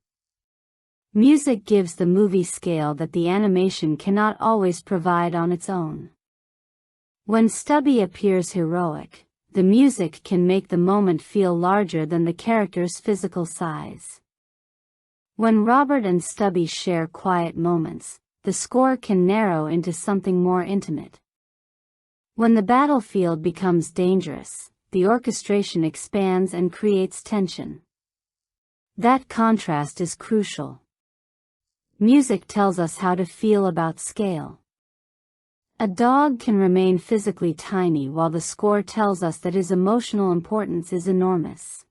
Music gives the movie scale that the animation cannot always provide on its own. When Stubby appears heroic, the music can make the moment feel larger than the character's physical size. When Robert and Stubby share quiet moments, the score can narrow into something more intimate. When the battlefield becomes dangerous, the orchestration expands and creates tension. That contrast is crucial. Music tells us how to feel about scale. A dog can remain physically tiny while the score tells us that his emotional importance is enormous.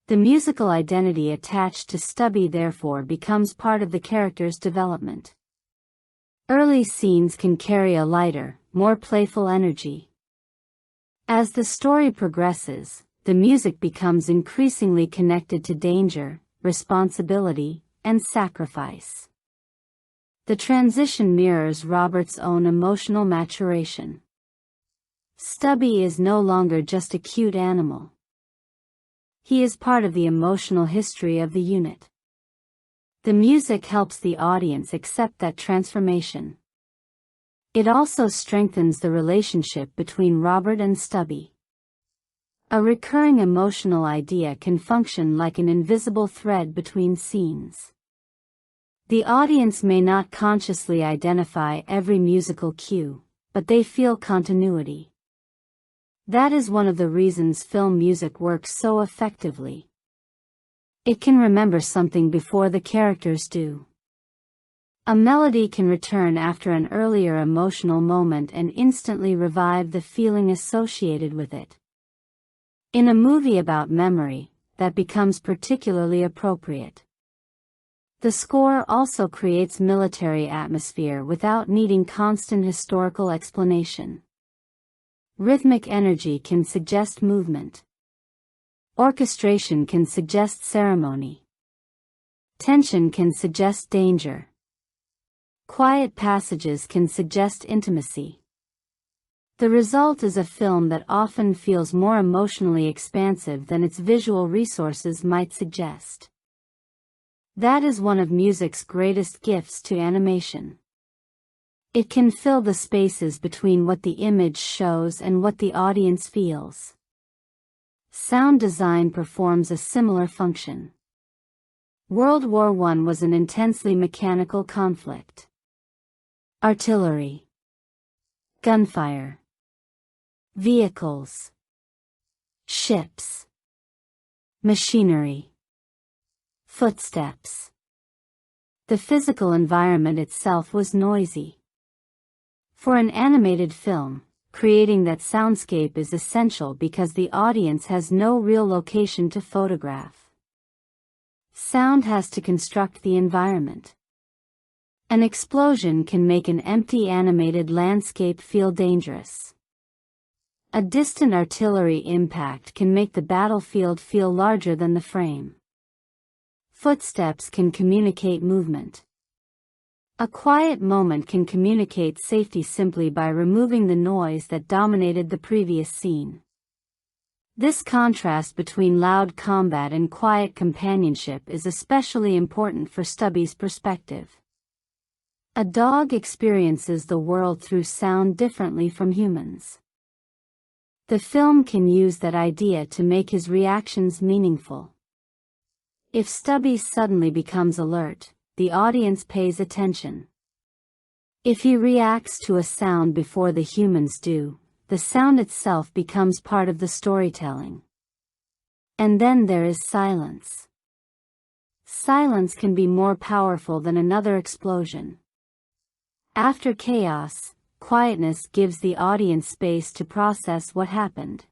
The musical identity attached to Stubby therefore becomes part of the character's development. Early scenes can carry a lighter, more playful energy. As the story progresses, the music becomes increasingly connected to danger, responsibility, and sacrifice. The transition mirrors Robert's own emotional maturation. Stubby is no longer just a cute animal. He is part of the emotional history of the unit. The music helps the audience accept that transformation. It also strengthens the relationship between Robert and Stubby. A recurring emotional idea can function like an invisible thread between scenes. The audience may not consciously identify every musical cue, but they feel continuity. That is one of the reasons film music works so effectively. It can remember something before the characters do. A melody can return after an earlier emotional moment and instantly revive the feeling associated with it. In a movie about memory, that becomes particularly appropriate. The score also creates military atmosphere without needing constant historical explanation. Rhythmic energy can suggest movement. Orchestration can suggest ceremony. Tension can suggest danger. Quiet passages can suggest intimacy. The result is a film that often feels more emotionally expansive than its visual resources might suggest. That is one of music's greatest gifts to animation. It can fill the spaces between what the image shows and what the audience feels. Sound design performs a similar function. World War I was an intensely mechanical conflict. Artillery, gunfire, vehicles, ships, machinery, footsteps. The physical environment itself was noisy. For an animated film, creating that soundscape is essential because the audience has no real location to photograph. Sound has to construct the environment. An explosion can make an empty animated landscape feel dangerous. A distant artillery impact can make the battlefield feel larger than the frame. Footsteps can communicate movement. A quiet moment can communicate safety simply by removing the noise that dominated the previous scene. This contrast between loud combat and quiet companionship is especially important for Stubby's perspective. A dog experiences the world through sound differently from humans. The film can use that idea to make his reactions meaningful. If Stubby suddenly becomes alert, the audience pays attention. If he reacts to a sound before the humans do, the sound itself becomes part of the storytelling. And then there is silence. Silence can be more powerful than another explosion. After chaos, quietness gives the audience space to process what happened.